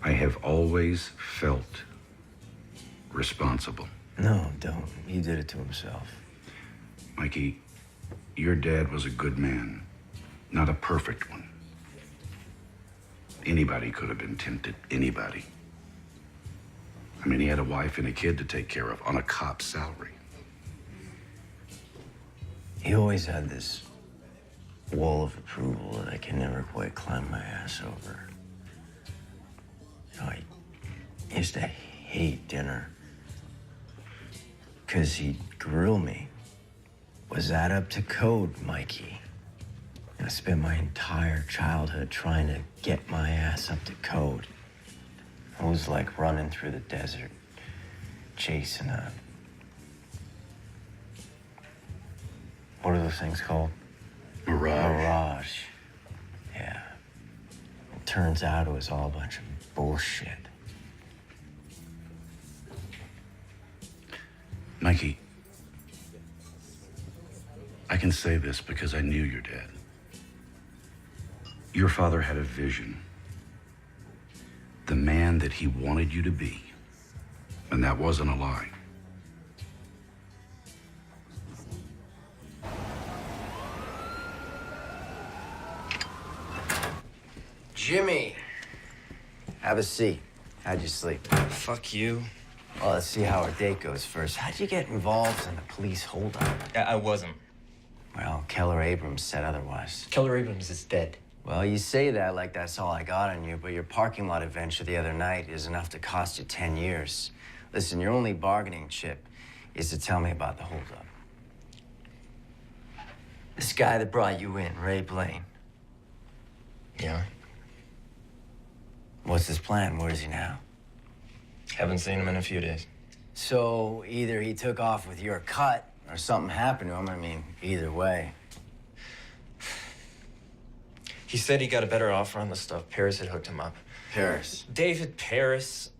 Speaker 18: I have always felt responsible.
Speaker 2: No, don't. He did it to himself.
Speaker 18: Mikey, your dad was a good man, not a perfect one. Anybody could have been tempted, anybody. I mean, he had a wife and a kid to take care of on a cop's salary.
Speaker 2: He always had this wall of approval that I can never quite climb my ass over. You know, I used to hate dinner because he'd grill me. Was that up to code, Mikey? I spent my entire childhood trying to get my ass up to code. It was like running through the desert, chasing a... What are those things called?
Speaker 18: Mirage.
Speaker 2: Mirage. Yeah. It turns out it was all a bunch of bullshit.
Speaker 18: Mikey, I can say this because I knew your dad. Your father had a vision. The man that he wanted you to be. And that wasn't a lie.
Speaker 2: Jimmy! Have a seat. How'd you sleep?
Speaker 5: Fuck you.
Speaker 2: Well, let's see how our date goes first. How'd you get involved in the police holdup?
Speaker 5: I wasn't.
Speaker 2: Well, Keller Abrams said otherwise.
Speaker 5: Keller Abrams is dead.
Speaker 2: Well, you say that like that's all I got on you, but your parking lot adventure the other night is enough to cost you 10 years. Listen, your only bargaining chip is to tell me about the holdup. This guy that brought you in, Ray Blaine.
Speaker 5: Yeah.
Speaker 2: What's his plan? Where is he now?
Speaker 5: Haven't seen him in a few days.
Speaker 2: So either he took off with your cut or something happened to him. I mean, either way.
Speaker 5: He said he got a better offer on the stuff. Paris had hooked him up.
Speaker 2: Paris?
Speaker 5: David Paris.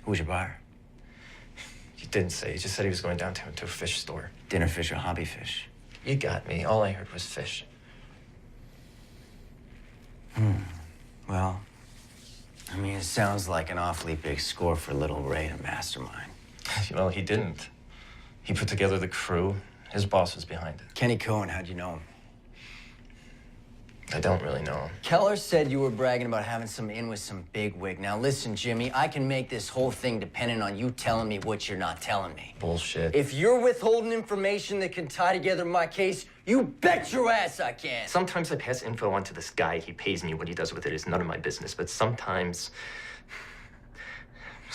Speaker 2: Who's your buyer?
Speaker 5: He didn't say. He just said he was going downtown to a fish store.
Speaker 2: Dinner fish or hobby fish?
Speaker 5: You got me. All I heard was fish.
Speaker 2: Well, I mean, it sounds like an awfully big score for little Ray to mastermind.
Speaker 5: Well, he didn't. He put together the crew. His boss was behind it.
Speaker 2: Kenny Cohen, how'd you know him?
Speaker 5: I don't really know him.
Speaker 2: Keller said you were bragging about having some in with some bigwig. Now listen, Jimmy, I can make this whole thing dependent on you telling me what you're not telling me.
Speaker 5: Bullshit.
Speaker 2: If you're withholding information that can tie together my case, you bet your ass I can.
Speaker 5: Sometimes I pass info on to this guy. He pays me. What he does with it is none of my business. But sometimes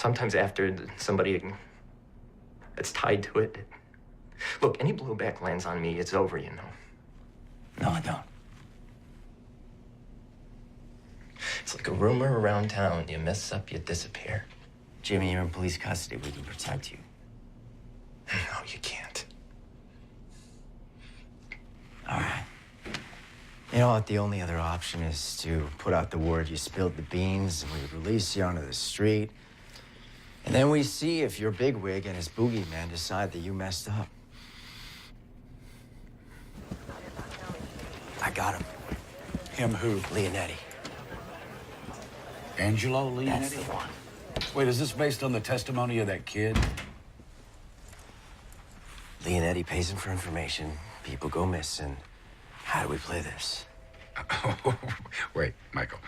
Speaker 5: after somebody that's tied to it. Look, any blowback lands on me, it's over, you know.
Speaker 2: No, I don't.
Speaker 5: It's like a rumor around town. You mess up, you disappear.
Speaker 2: Jimmy, you're in police custody. We can protect you.
Speaker 5: No, you can't.
Speaker 2: All right. You know what? The only other option is to put out the word you spilled the beans and we release you onto the street. And then we see if your bigwig and his boogeyman decide that you messed up. I got him.
Speaker 18: Him who?
Speaker 2: Leonetti.
Speaker 18: Angelo Leonetti?
Speaker 2: That's the one.
Speaker 18: Wait, is this based on the testimony of that kid?
Speaker 2: Leonetti pays him for information. People go missing. How do we play this?
Speaker 18: Wait, Michael.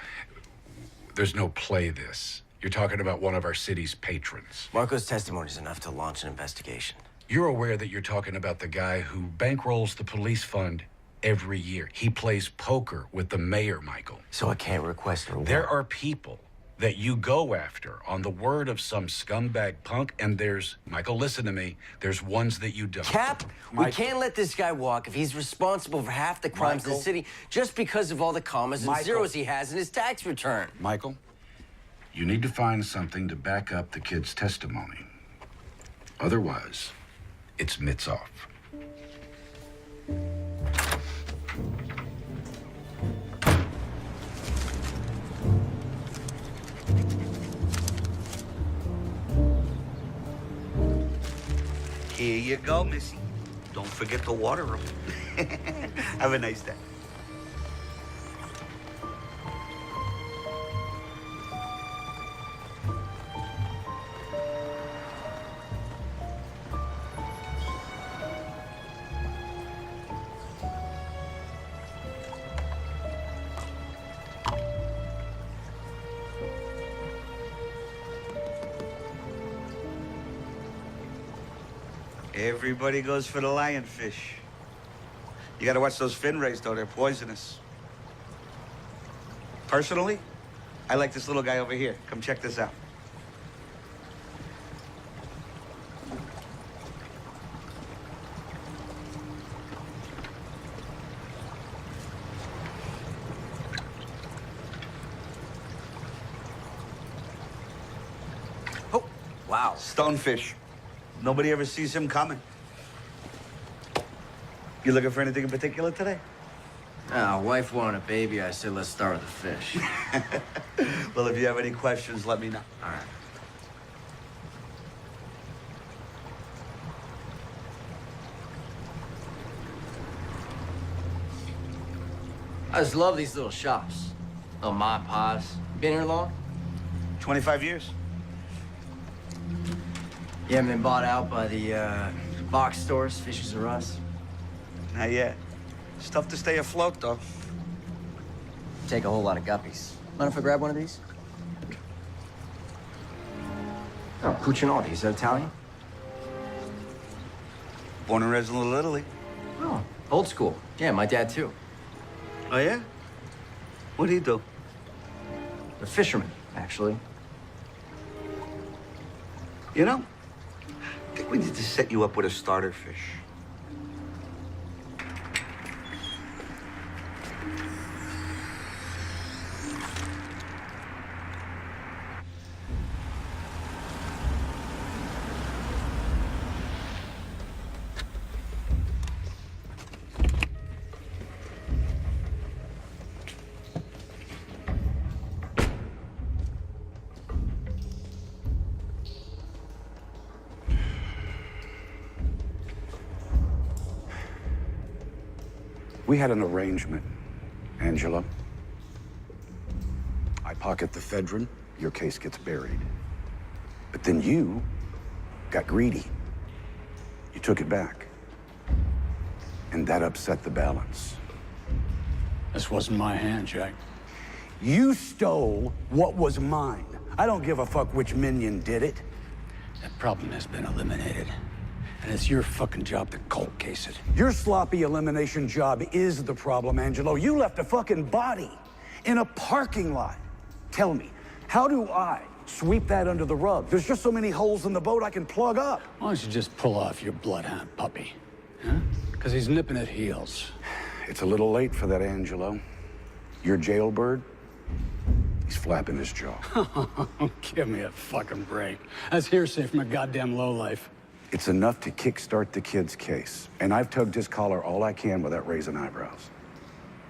Speaker 18: There's no play this. You're talking about one of our city's patrons.
Speaker 2: Marco's testimony is enough to launch an investigation.
Speaker 18: You're aware that you're talking about the guy who bankrolls the police fund every year. He plays poker with the mayor, Michael.
Speaker 2: So I can't request a reward.
Speaker 18: There are people that you go after on the word of some scumbag punk, and there's, Michael, listen to me, there's ones that you don't.
Speaker 2: Cap, we can't let this guy walk if he's responsible for half the crimes in the city just because of all the commas and zeros he has in his tax return.
Speaker 18: Michael, you need to find something to back up the kid's testimony. Otherwise, it's mitts off.
Speaker 8: Here you go, Missy. Don't forget to water them. Have a nice day. Everybody goes for the lionfish. You gotta watch those fin rays, though. They're poisonous. Personally, I like this little guy over here. Come check this out.
Speaker 2: Oh, wow.
Speaker 8: Stonefish. Nobody ever sees him coming. You looking for anything in particular today?
Speaker 2: Wife wanted a baby. I said, let's start with the fish.
Speaker 8: Well, if you have any questions, let me know.
Speaker 2: All right. I just love these little shops. Little ma and pa's. Been here long?
Speaker 8: 25 years.
Speaker 2: You haven't been bought out by the box stores, Fishes R Us?
Speaker 8: Not yet. It's tough to stay afloat, though.
Speaker 2: Take a whole lot of guppies. Mind if I grab one of these? Oh, Cucinotti, is that Italian?
Speaker 8: Born and raised in Little Italy.
Speaker 2: Oh, old school. Yeah, my dad too.
Speaker 8: Oh, yeah? What'd he do?
Speaker 2: A fisherman, actually.
Speaker 8: You know, I think we need to set you up with a starter fish.
Speaker 18: We had an arrangement, Angela. I pocket the ephedrine, your case gets buried. But then you got greedy. You took it back. And that upset the balance.
Speaker 19: This wasn't my hand, Jack.
Speaker 18: You stole what was mine. I don't give a fuck which minion did it.
Speaker 19: That problem has been eliminated. And it's your fucking job to cold case it.
Speaker 18: Your sloppy elimination job is the problem, Angelo. You left a fucking body in a parking lot. Tell me, how do I sweep that under the rug? There's just so many holes in the boat I can plug up.
Speaker 19: Why don't you just pull off your bloodhound puppy? Huh? Because he's nipping at heels.
Speaker 18: It's a little late for that, Angelo. Your jailbird, he's flapping his jaw.
Speaker 19: Give me a fucking break. That's hearsay from a goddamn lowlife.
Speaker 18: It's enough to kickstart the kid's case. And I've tugged his collar all I can without raising eyebrows.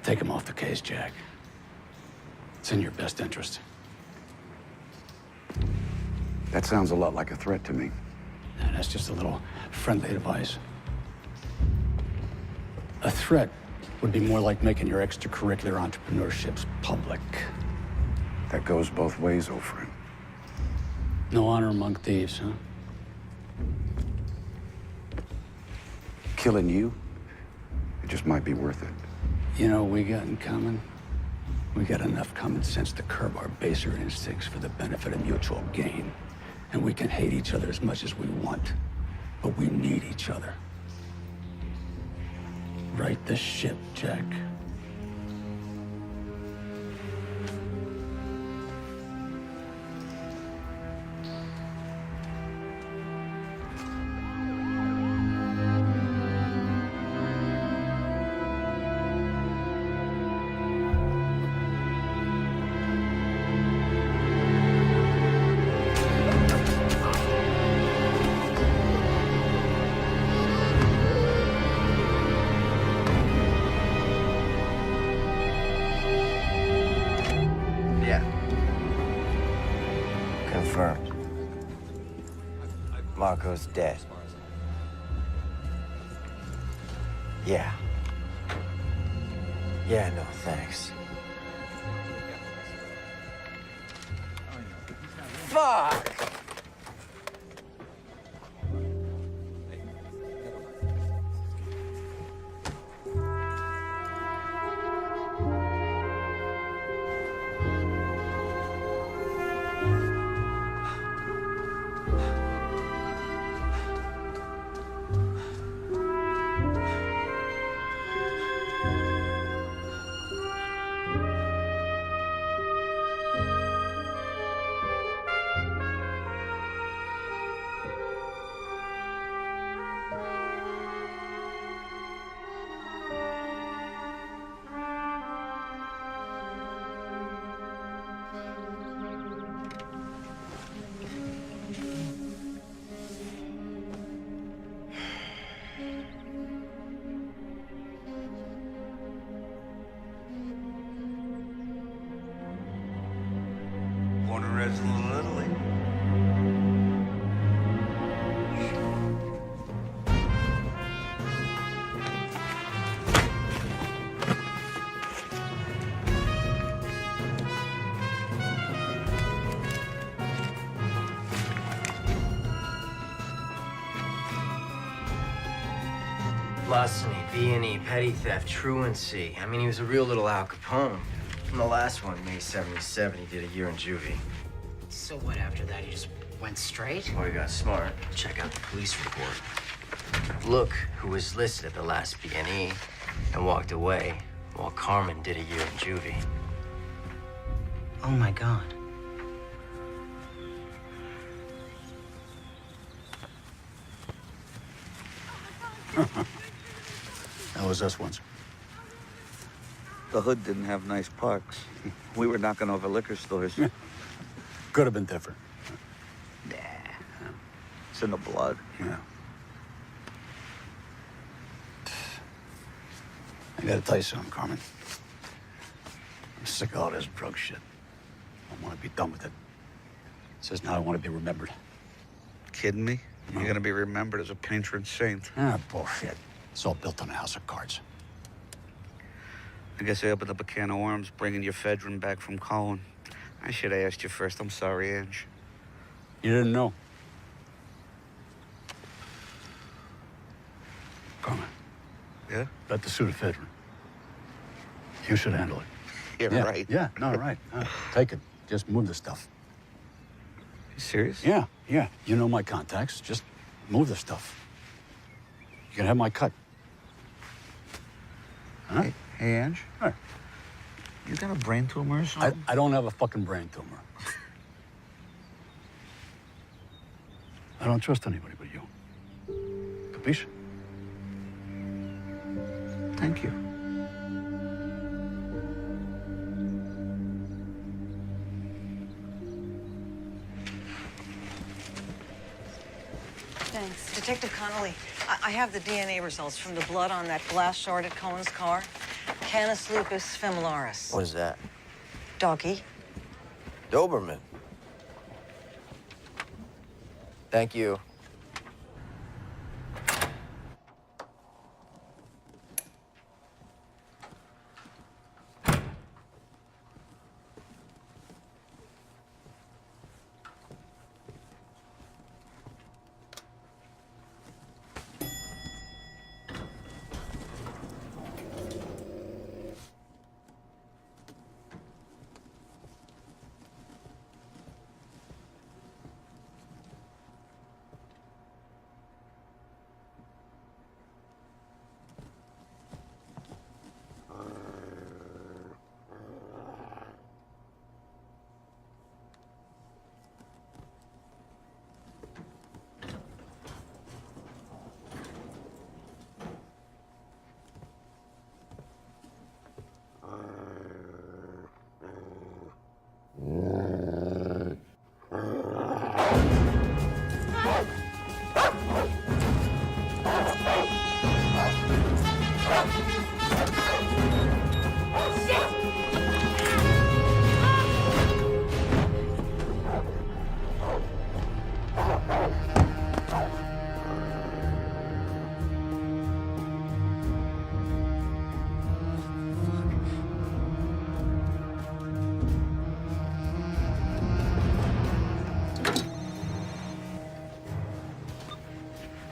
Speaker 19: Take him off the case, Jack. It's in your best interest.
Speaker 18: That sounds a lot like a threat to me.
Speaker 19: And that's just a little friendly advice. A threat would be more like making your extracurricular entrepreneurships public.
Speaker 18: That goes both ways, old friend.
Speaker 19: No honor among thieves, huh?
Speaker 18: Killing you, it just might be worth it.
Speaker 19: You know what we got in common? We got enough common sense to curb our baser instincts for the benefit of mutual gain. And we can hate each other as much as we want, but we need each other. Right the ship, Jack.
Speaker 2: Yeah. Confirmed. Marco's dead. Yeah. Yeah, no, thanks. Fuck!
Speaker 10: Born and raised in Little Italy.
Speaker 2: Larceny, B&E, petty theft, truancy. I mean, he was a real little Al Capone. And the last one, May 77, he did a year in juvie.
Speaker 16: So what, after that, he just went straight?
Speaker 2: Boy, he got smart. Check out the police report. Look who was listed at the last B&E and walked away while Carmen did a year in juvie.
Speaker 16: Oh, my God.
Speaker 19: That was us once.
Speaker 8: The hood didn't have nice parks. We were knocking over liquor stores.
Speaker 19: Could have been different.
Speaker 8: Nah. It's in the blood.
Speaker 19: Yeah. I gotta tell you something, Carmen. I'm sick of all this drug shit. I want to be done with it. It says now I want to be remembered.
Speaker 8: Kidding me? You're gonna be remembered as a patron saint.
Speaker 19: Ah, bullshit. It's all built on a house of cards.
Speaker 8: I guess I opened up a can of worms bringing your Fedrin back from Colin. I should have asked you first. I'm sorry, Ange.
Speaker 19: You didn't know. Carmen.
Speaker 8: Yeah?
Speaker 19: Bet the suit of Fedrin. You should handle it.
Speaker 8: You're
Speaker 19: yeah,
Speaker 8: right.
Speaker 19: Yeah, no, right. Take it. Just move the stuff.
Speaker 8: You serious?
Speaker 19: Yeah, yeah. You know my contacts. Just move the stuff. You can have my cut. Huh?
Speaker 8: Hey, Ange?
Speaker 19: Hey.
Speaker 8: You got a brain tumor or something?
Speaker 19: I don't have a fucking brain tumor. I don't trust anybody but you. Capiche?
Speaker 8: Thank you.
Speaker 7: Thanks. Detective Connolly, I have the DNA results from the blood on that glass shard at Cohen's car. Canis lupus familiaris.
Speaker 2: What is that?
Speaker 7: Doggy.
Speaker 2: Doberman. Thank you.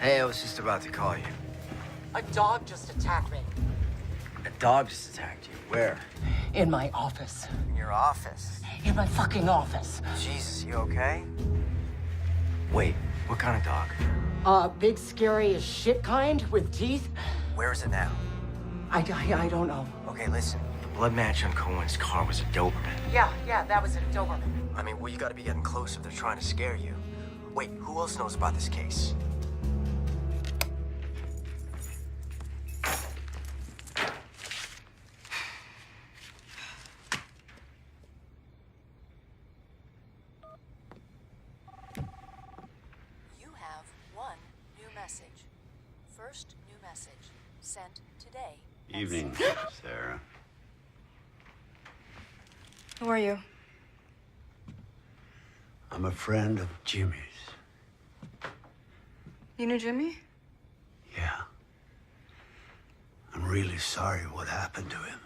Speaker 2: Hey, I was just about to call you.
Speaker 1: A dog just attacked me.
Speaker 2: A dog just attacked you. Where?
Speaker 1: In my office.
Speaker 2: In your office?
Speaker 1: In my fucking office.
Speaker 2: Jesus, you okay? Wait, what kind of dog?
Speaker 1: Big, scary as shit kind with teeth.
Speaker 2: Where is it now?
Speaker 1: I don't know.
Speaker 2: Okay, listen. The blood match on Cohen's car was a Doberman.
Speaker 1: Yeah, that was a Doberman.
Speaker 2: I mean, well, you gotta be getting close if they're trying to scare you. Wait, who else knows about this case?
Speaker 12: You have one new message. First new message sent today.
Speaker 10: Evening, Sarah.
Speaker 22: Who are you?
Speaker 10: I'm a friend of Jimmy's.
Speaker 22: You knew Jimmy?
Speaker 10: Yeah. I'm really sorry what happened to him.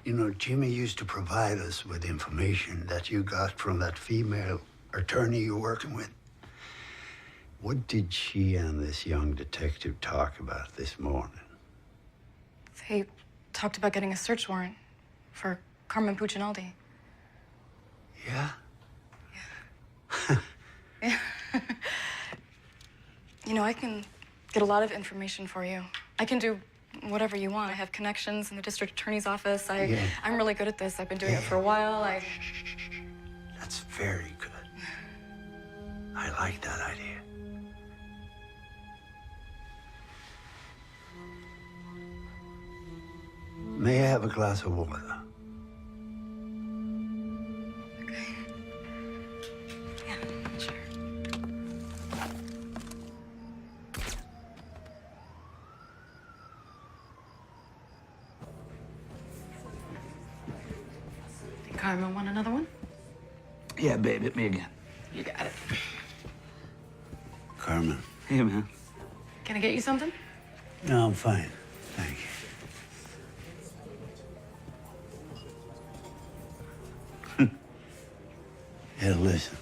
Speaker 10: You know, Jimmy used to provide us with information that you got from that female attorney you're working with. What did she and this young detective talk about this morning?
Speaker 22: They talked about getting a search warrant for Carmen Puccinaldi.
Speaker 10: Yeah?
Speaker 22: Yeah. You know, I can get a lot of information for you. I can do whatever you want. I have connections in the district attorney's office. I'm really good at this. I've been doing it for a while.
Speaker 10: That's very good. I like that idea. May I have a glass of water?
Speaker 22: Carmen, want another one?
Speaker 10: Yeah, babe, hit me again.
Speaker 22: You got it.
Speaker 10: Carmen. Hey, man.
Speaker 22: Can I get you something?
Speaker 10: No, I'm fine. Thank you. Hey, listen.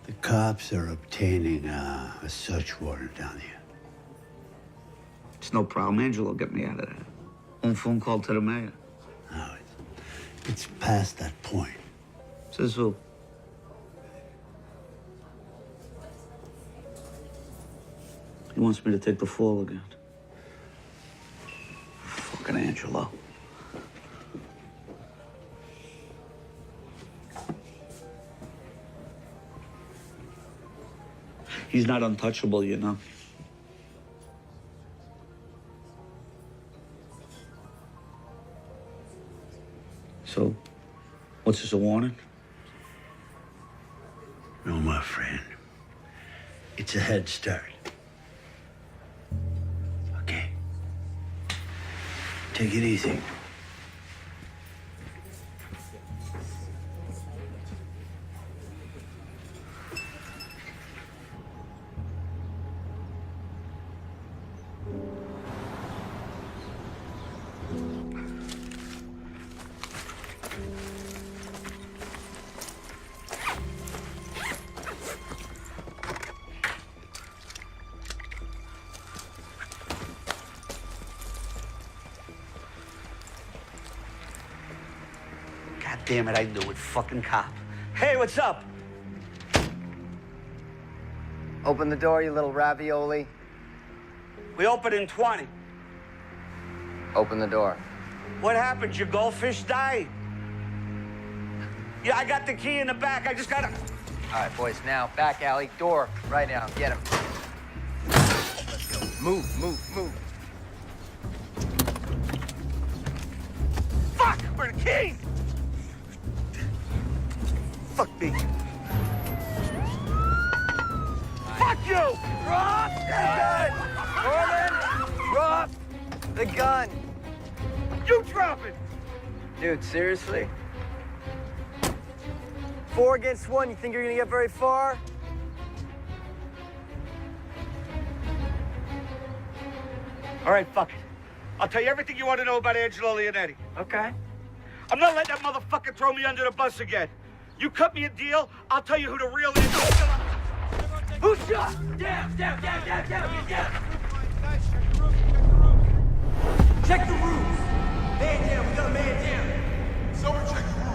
Speaker 10: The cops are obtaining a search warrant down here.
Speaker 8: It's no problem. Angel will get me out of there. One phone call to the mayor.
Speaker 10: No, it's past that point.
Speaker 8: Says who? He wants me to take the fall again. Fucking Angelo. He's not untouchable, you know. So, what's this, a warning?
Speaker 10: No, my friend. It's a head start. Okay? Take it easy. damn it, I knew it. Fucking cop. Hey, what's up?
Speaker 2: Open the door, you little ravioli.
Speaker 10: We open in 20.
Speaker 2: Open the door.
Speaker 10: What happened? Your goldfish died? Yeah, I got the key in the back. I just gotta...
Speaker 2: All right, boys, now, back alley, door, right now, get him. Let's go. Move, move, move.
Speaker 10: Fuck! Where the keys? Fuck me. Fuck you!
Speaker 2: Drop the gun! Norman, drop the gun.
Speaker 10: You drop it!
Speaker 2: Dude, seriously? 4 against 1, you think you're gonna get very far?
Speaker 10: All right, fuck it. I'll tell you everything you want to know about Angelo Leonetti.
Speaker 2: Okay.
Speaker 10: I'm not letting that motherfucker throw me under the bus again. You cut me a deal, I'll tell you who the real is. Who shot? Down.
Speaker 4: Check the rooms. Man down, we got a man down.
Speaker 3: Someone check the room.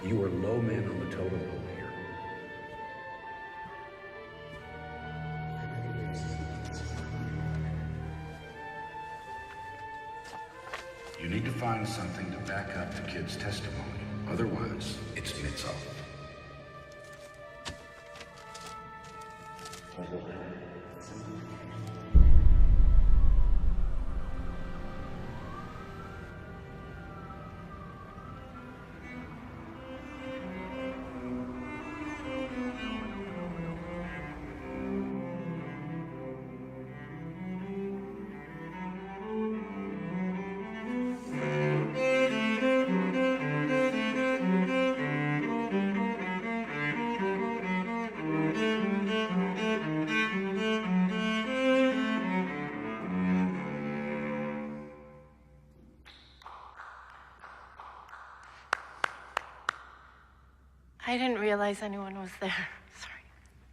Speaker 18: You are low man on the totem pole here. You need to find something to back up the kid's testimony. Otherwise, it's mitts off.
Speaker 11: I didn't realize anyone was there. Sorry.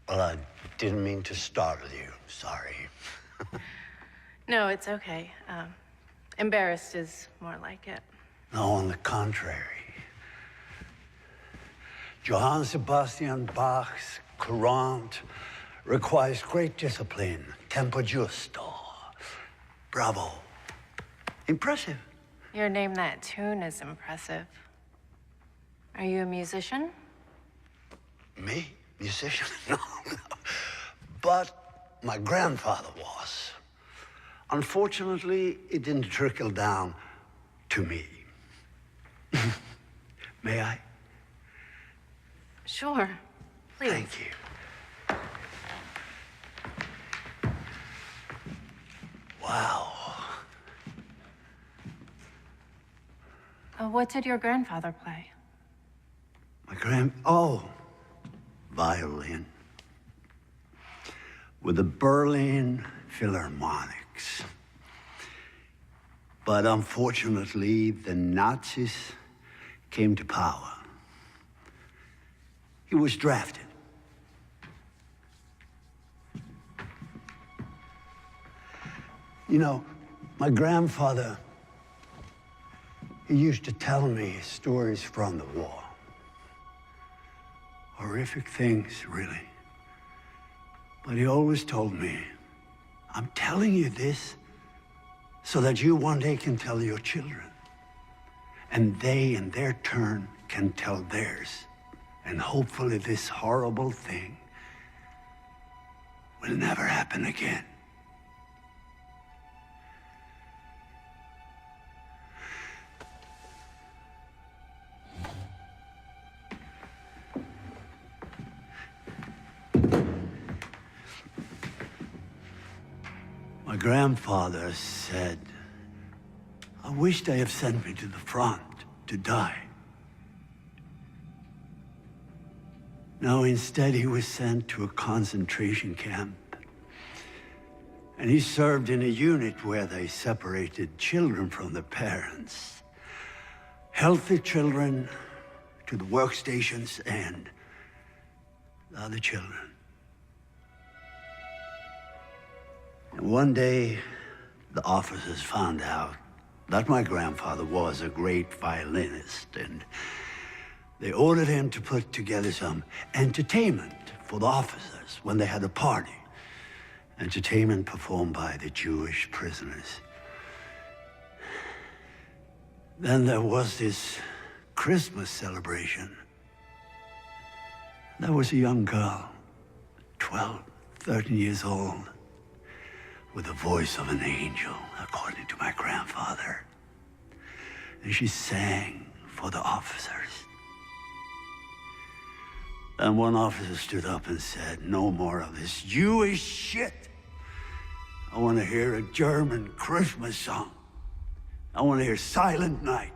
Speaker 10: Well, I didn't mean to startle you. Sorry.
Speaker 11: No, it's okay. Embarrassed is more like it.
Speaker 10: No, on the contrary. Johann Sebastian Bach's Courant requires great discipline, tempo giusto. Bravo. Impressive.
Speaker 11: Your name that tune is impressive. Are you a musician?
Speaker 10: Me? Musician? No. But my grandfather was. Unfortunately, it didn't trickle down to me. May I?
Speaker 11: Sure. Please.
Speaker 10: Thank you. Wow.
Speaker 11: What did your grandfather play?
Speaker 10: Oh, violin. With the Berlin Philharmonics. But unfortunately, the Nazis came to power. He was drafted. You know, my grandfather, he used to tell me stories from the war. Horrific things, really. But he always told me, I'm telling you this so that you one day can tell your children. And they, in their turn, can tell theirs. And hopefully this horrible thing will never happen again. My grandfather said, I wish they had sent me to the front to die. No, instead he was sent to a concentration camp. And he served in a unit where they separated children from their parents. Healthy children to the workstations and the other children. And one day, the officers found out that my grandfather was a great violinist, and they ordered him to put together some entertainment for the officers when they had a party. Entertainment performed by the Jewish prisoners. Then there was this Christmas celebration. There was a young girl, 12, 13 years old, with the voice of an angel, according to my grandfather. And she sang for the officers. And one officer stood up and said, "No more of this Jewish shit. I want to hear a German Christmas song. I want to hear Silent Night."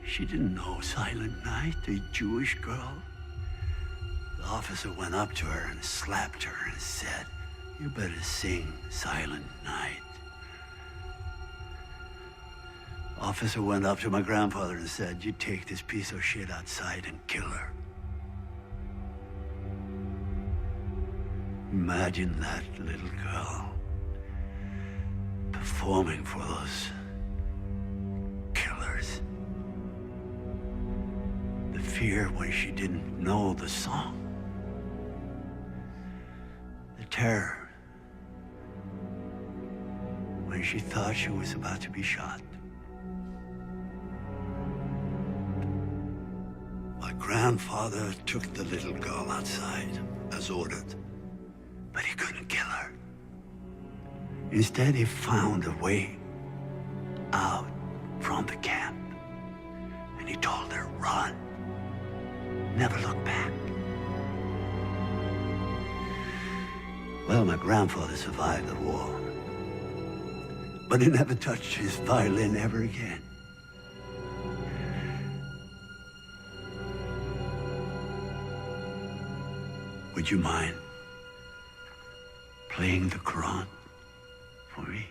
Speaker 10: She didn't know Silent Night, a Jewish girl. The officer went up to her and slapped her and said, "You better sing Silent Night." Officer went up to my grandfather and said, "You take this piece of shit outside and kill her." Imagine that little girl performing for those killers. The fear when she didn't know the song. The terror when she thought she was about to be shot. My grandfather took the little girl outside as ordered, but he couldn't kill her. Instead, he found a way out from the camp, and he told her, "Run, never look back." Well, my grandfather survived the war, but he never touched his violin ever again. Would you mind playing the Quran for me?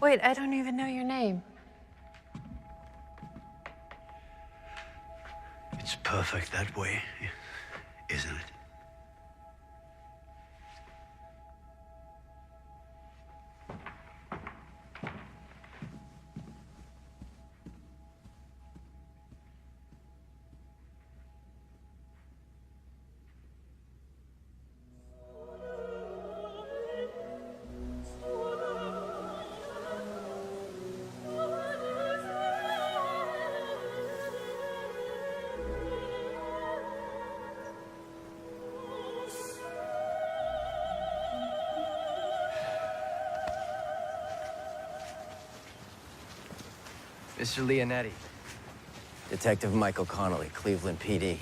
Speaker 11: Wait, I don't even know your name.
Speaker 10: It's perfect that way, isn't it?
Speaker 2: Mr. Leonetti. Detective Michael Connolly, Cleveland PD.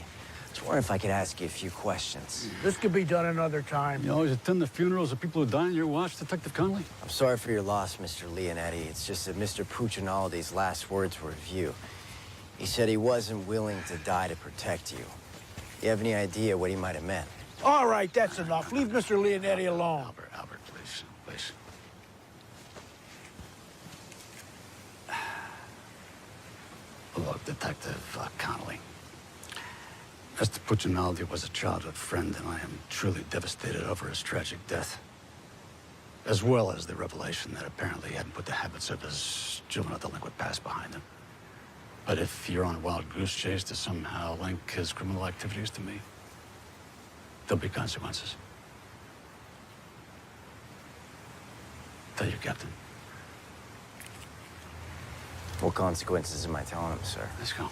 Speaker 2: Just wondering if I could ask you a few questions.
Speaker 10: This could be done another time.
Speaker 19: You always attend the funerals of people who die on your watch, Detective Connolly?
Speaker 2: I'm sorry for your loss, Mr. Leonetti. It's just that Mr. Puccinaldi's last words were of you. He said he wasn't willing to die to protect you. You have any idea what he might have meant?
Speaker 10: All right, that's enough. Leave Mr. Leonetti alone.
Speaker 19: Albert, please, please. Look, Detective Connolly. Mr. Puccinaldi was a childhood friend, and I am truly devastated over his tragic death. As well as the revelation that apparently he hadn't put the habits of his juvenile delinquent past behind him. But if you're on a wild goose chase to somehow link his criminal activities to me, there'll be consequences. Tell your captain.
Speaker 2: What consequences am I telling him, sir?
Speaker 19: Let's go.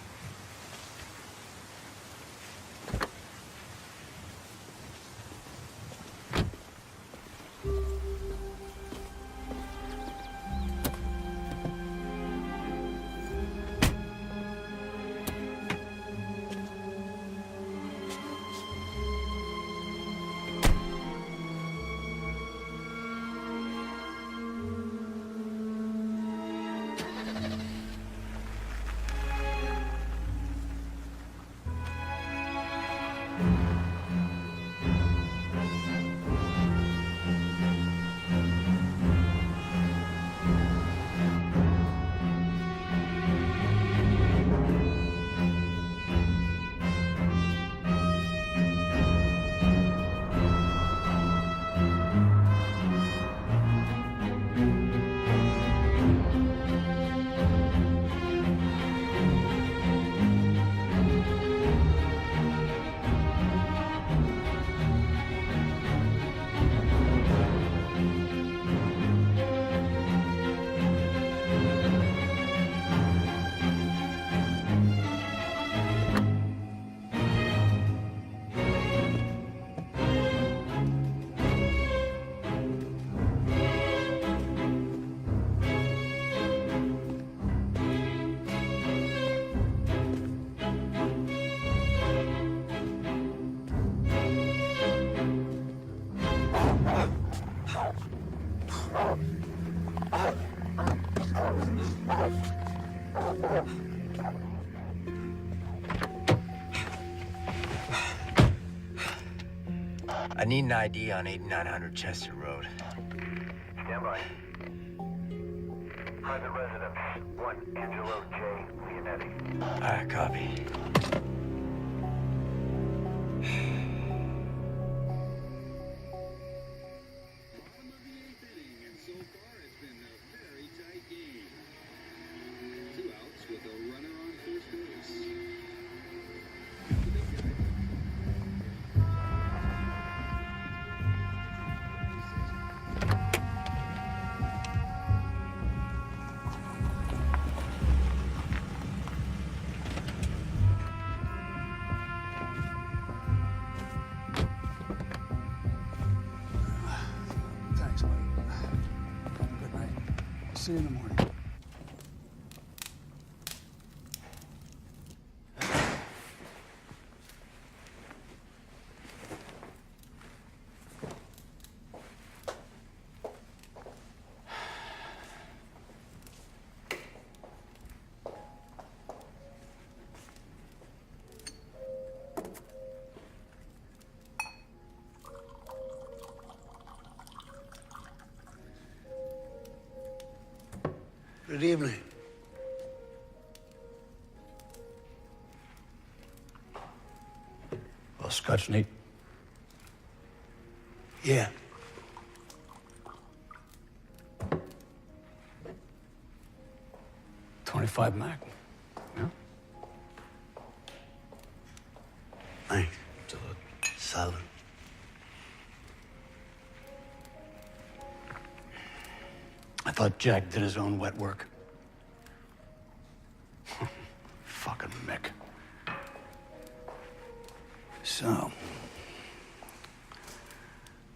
Speaker 2: I need an ID on 8900 Chester Road.
Speaker 3: Stand by. Private residence, 1 Angelo J. Leonetti.
Speaker 2: All right, copy.
Speaker 19: Thanks, buddy. Good night. See you in the morning.
Speaker 10: Good evening.
Speaker 19: Well, Scotch neat.
Speaker 10: Yeah.
Speaker 19: .25 Mac. Yeah?
Speaker 10: Thanks. Solid.
Speaker 19: I thought Jack did his own wet work. Fucking Mick. So,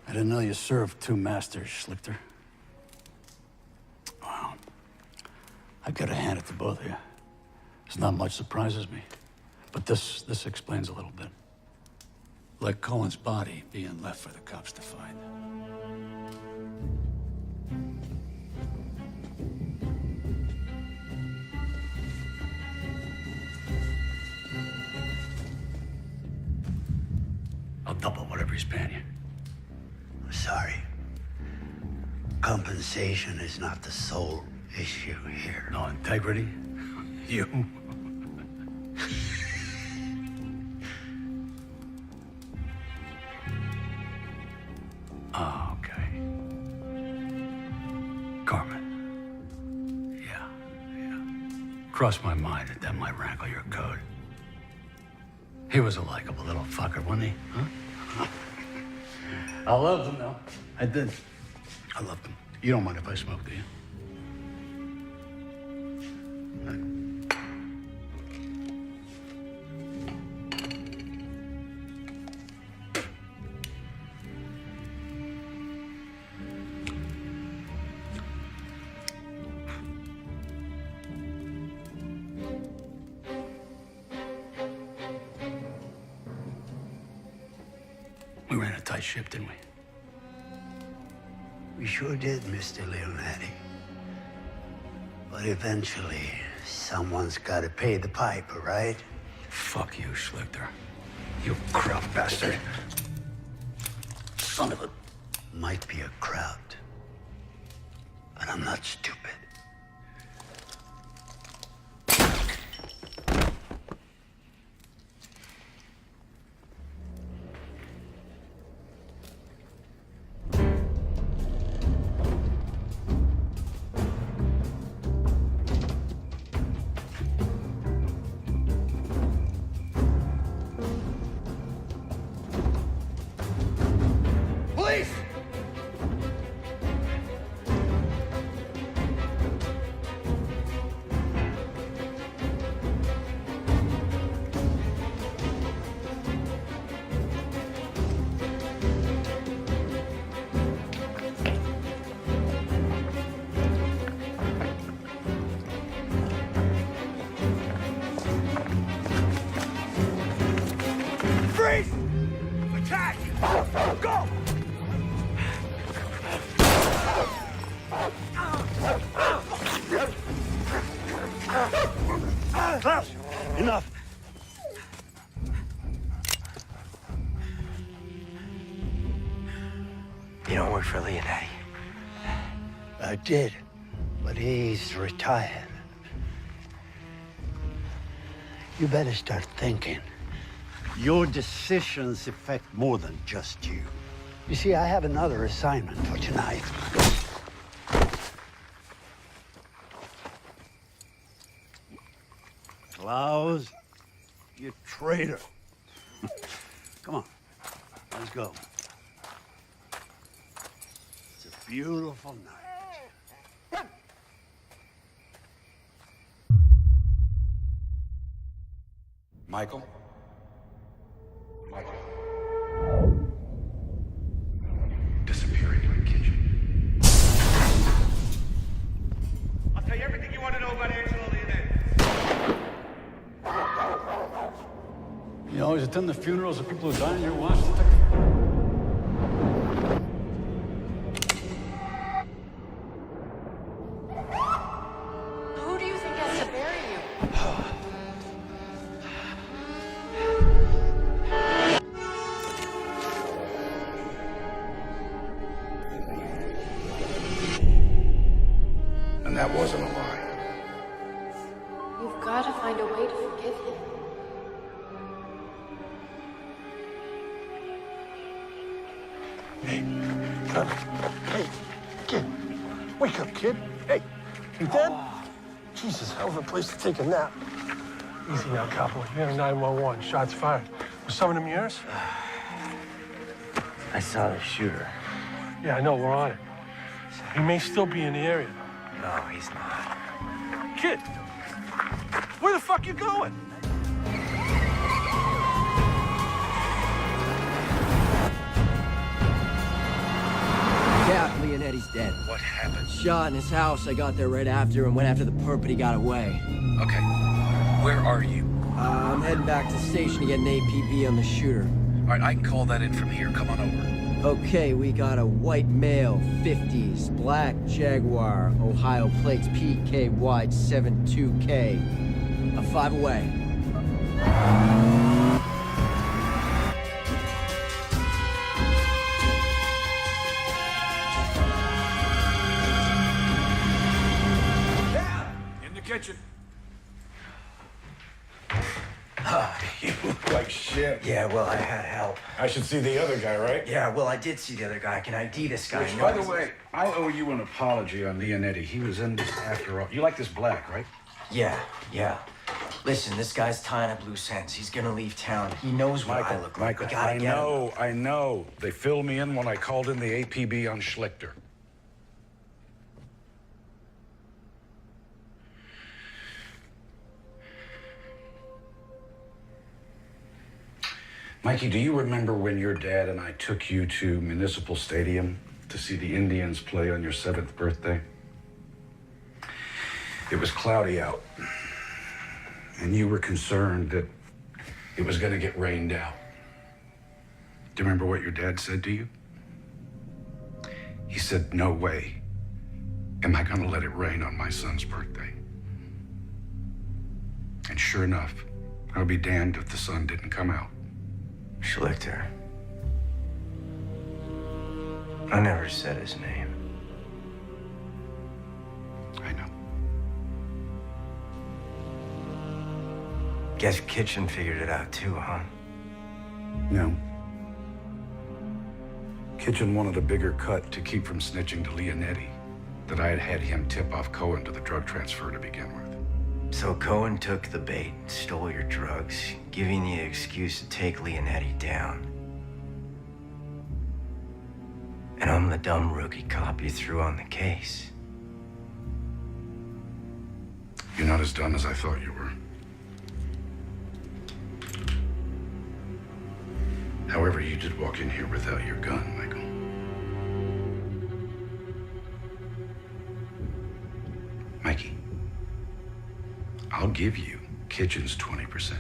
Speaker 19: I didn't know you served two masters, Schlichter. Wow. I gotta hand it to both of you. There's not much surprises me. But this explains a little bit. Like Cohen's body being left for the cops to find. I'll double whatever he's paying you.
Speaker 10: Sorry. Compensation is not the sole issue here.
Speaker 19: No integrity? You? Oh, okay. Carmen. Yeah. Crossed my mind that that might rankle your code. He was a likable little fucker, wasn't he? Huh? I loved him, though. I did. I loved him. You don't mind if I smoke, do you? We ran a tight ship, didn't we?
Speaker 10: We sure did, Mr. Leonetti. But eventually, someone's got to pay the piper, right?
Speaker 19: Fuck you, Schlichter. You crowd bastard. Son of a...
Speaker 10: Might be a crowd, but I'm not stupid.
Speaker 3: Police! Freeze! Attack! Go!
Speaker 10: Klaus, enough.
Speaker 2: You don't work for Leonetti.
Speaker 10: I did, but he's retired. You better start thinking. Your decisions affect more than just you. You see, I have another assignment for tonight. Klaus, you traitor. Come on, let's go. It's a beautiful night.
Speaker 19: Michael? Disappearing in my kitchen.
Speaker 3: I'll tell you everything you want to know about Angelo Leonetti.
Speaker 19: You always attend the funerals of people who die in your Washington.
Speaker 1: Who do you think has to bury you?
Speaker 19: And that wasn't a lie.
Speaker 11: You've got to find a way to forgive him.
Speaker 3: Hey, kid. Wake up, kid. Hey, you dead? Jesus, hell of a place to take a nap. Easy now, Capo. You're in 911. Shots fired. Was some of them yours?
Speaker 2: I saw the shooter.
Speaker 3: Yeah, I know. We're on it. He may still be in the area.
Speaker 2: No, he's not.
Speaker 3: Kid, where the fuck you going?
Speaker 2: Yeah, Leonetti's dead.
Speaker 19: What happened?
Speaker 2: Shot in his house. I got there right after and went after the perp, but he got away.
Speaker 19: Okay. Where are you?
Speaker 2: I'm heading back to the station to get an APB on the shooter.
Speaker 18: All right, I can call that in from here. Come on over.
Speaker 2: Okay, we got a white male, 50s, black Jaguar, Ohio plates PKY 72K. A 5 away.
Speaker 18: In the kitchen.
Speaker 2: You look like shit. Yeah, well, I had help.
Speaker 18: I should see the other guy, right?
Speaker 2: Yeah, well, I did see the other guy. I can ID this guy.
Speaker 18: Which, by the way, I owe you an apology on Leonetti. He was in this after all. You like this black, right?
Speaker 2: Yeah. Listen, this guy's tying up loose ends. He's gonna leave town. He knows what I look like. We gotta get him.
Speaker 18: I know. They filled me in when I called in the APB on Schlichter. Mikey, do you remember when your dad and I took you to Municipal Stadium to see the Indians play on your 7th birthday? It was cloudy out, and you were concerned that it was going to get rained out. Do you remember what your dad said to you? He said, "No way am I going to let it rain on my son's birthday." And sure enough, I'll be damned if the sun didn't come out.
Speaker 2: Schlichter. I never said his name.
Speaker 18: I know.
Speaker 2: Guess Kitchen figured it out too, huh?
Speaker 18: No. Kitchen wanted a bigger cut to keep from snitching to Leonetti, that I had had him tip off Cohen to the drug transfer to begin with.
Speaker 2: So Cohen took the bait, stole your drugs, giving you the excuse to take Leonetti down. And I'm the dumb rookie cop you threw on the case.
Speaker 18: You're not as dumb as I thought you were. However, you did walk in here without your gun, Michael. Mikey, I'll give you Kitchen's 20%.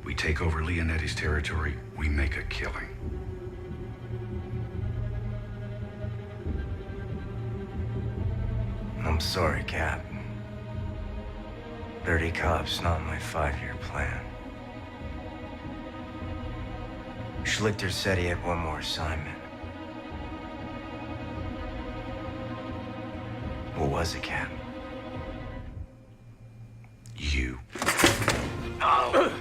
Speaker 18: We take over Leonetti's territory, we make a killing.
Speaker 2: I'm sorry, Cap. Dirty cop's not my 5-year plan. Schlichter said he had one more assignment. What was it, Cap?
Speaker 18: You.
Speaker 2: Oh.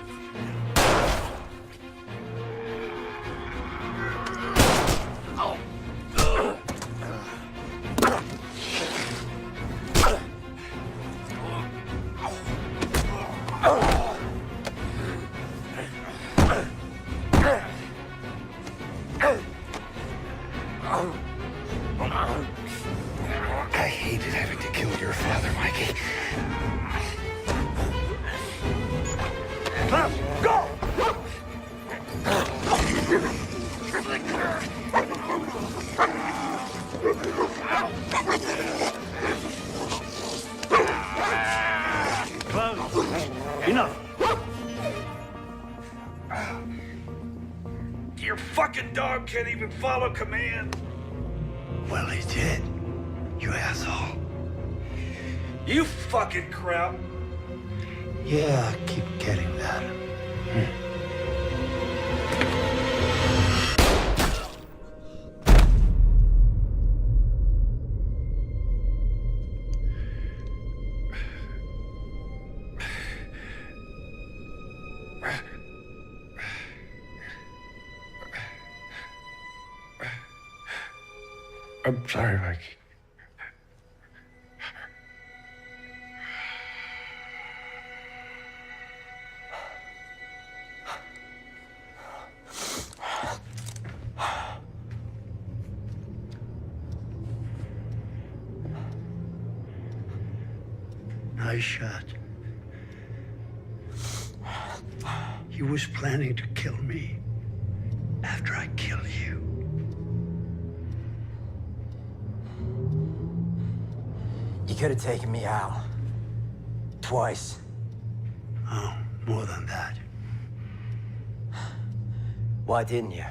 Speaker 18: I hated having to kill your father, Mikey. Go!
Speaker 3: Enough.
Speaker 18: Your fucking dog can't even follow command.
Speaker 10: Well, he did. You asshole.
Speaker 18: You fucking crap.
Speaker 10: Yeah, I keep getting that.
Speaker 18: I'm sorry, Mikey.
Speaker 10: Nice shot. He was planning to kill me after I kill you.
Speaker 2: You could have taken me out. Twice.
Speaker 10: Oh, more than that.
Speaker 2: Why didn't you?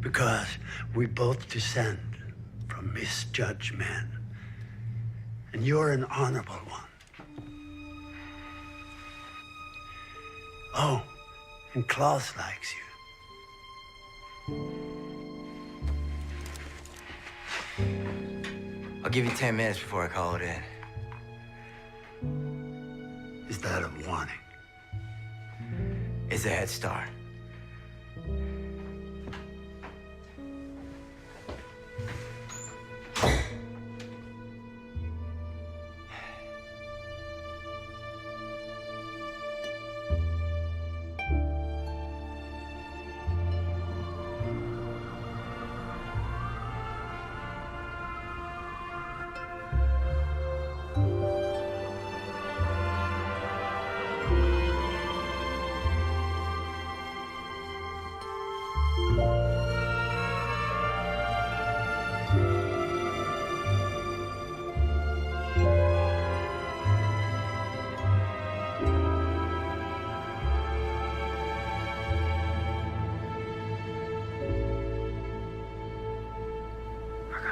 Speaker 10: Because we both descend from misjudged men. And you're an honorable one. Oh, and Klaus likes you.
Speaker 2: I'll give you 10 minutes before I call it in.
Speaker 10: Is that a warning?
Speaker 2: It's a head start.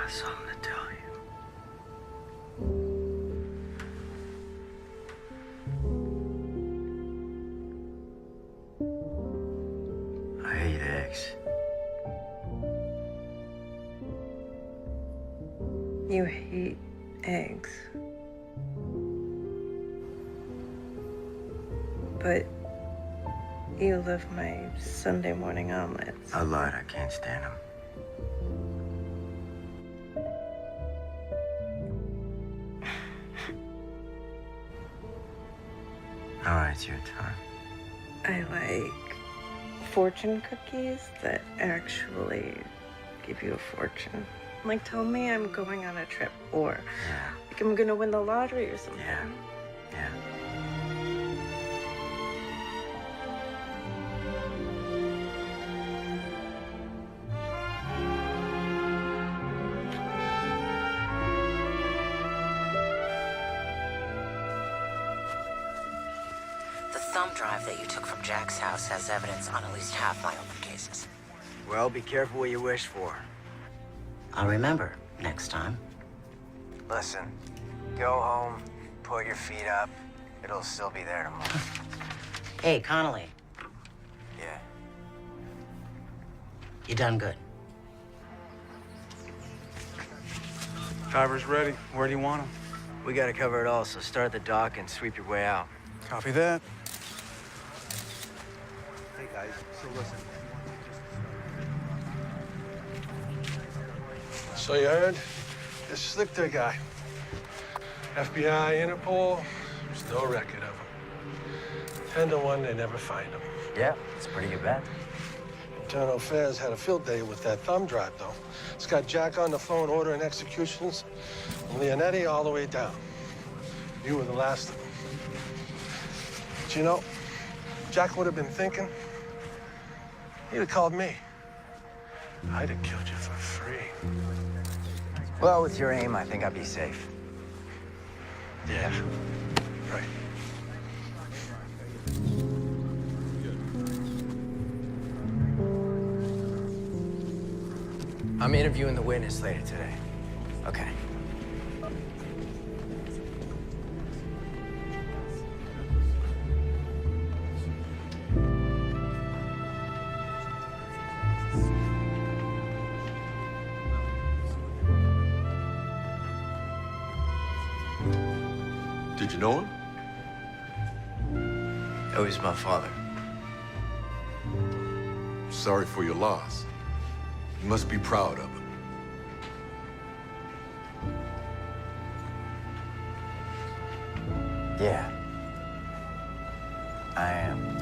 Speaker 10: Something to tell you.
Speaker 2: I hate eggs.
Speaker 17: You hate eggs. But you love my Sunday morning omelets.
Speaker 2: I lied. I can't stand them. All right, it's your turn.
Speaker 17: I like fortune cookies that actually give you a fortune. Like, tell me I'm going on a trip, or like I'm gonna win the lottery or something.
Speaker 2: Yeah.
Speaker 16: The thumb drive that you took from Jack's house has evidence on at least half my open cases.
Speaker 2: Well, be careful what you wish for.
Speaker 16: I'll remember next time.
Speaker 2: Listen, go home, put your feet up. It'll still be there tomorrow.
Speaker 16: Hey, Connolly.
Speaker 2: Yeah.
Speaker 16: You done good.
Speaker 9: Driver's ready. Where do you want him?
Speaker 2: We gotta cover it all, so start at the dock and sweep your way out.
Speaker 9: Copy that.
Speaker 10: Hey, guys, so listen.
Speaker 3: So you heard? This Slichter guy. FBI, Interpol, there's no record of him. 10 to 1, they never find him.
Speaker 2: Yeah, it's a pretty good bet.
Speaker 3: Internal Affairs had a field day with that thumb drive, though. It's got Jack on the phone ordering executions, and Leonetti all the way down. You were the last of them. But you know, Jack would have been thinking, he'd have called me. I'd have killed you for free.
Speaker 2: Well, with your aim, I think I'd be safe.
Speaker 3: Yeah, right.
Speaker 2: I'm interviewing the witness later today. Okay.
Speaker 6: Did you know him?
Speaker 2: Oh, he's my father.
Speaker 6: Sorry for your loss. You must be proud of him.
Speaker 2: Yeah. I am.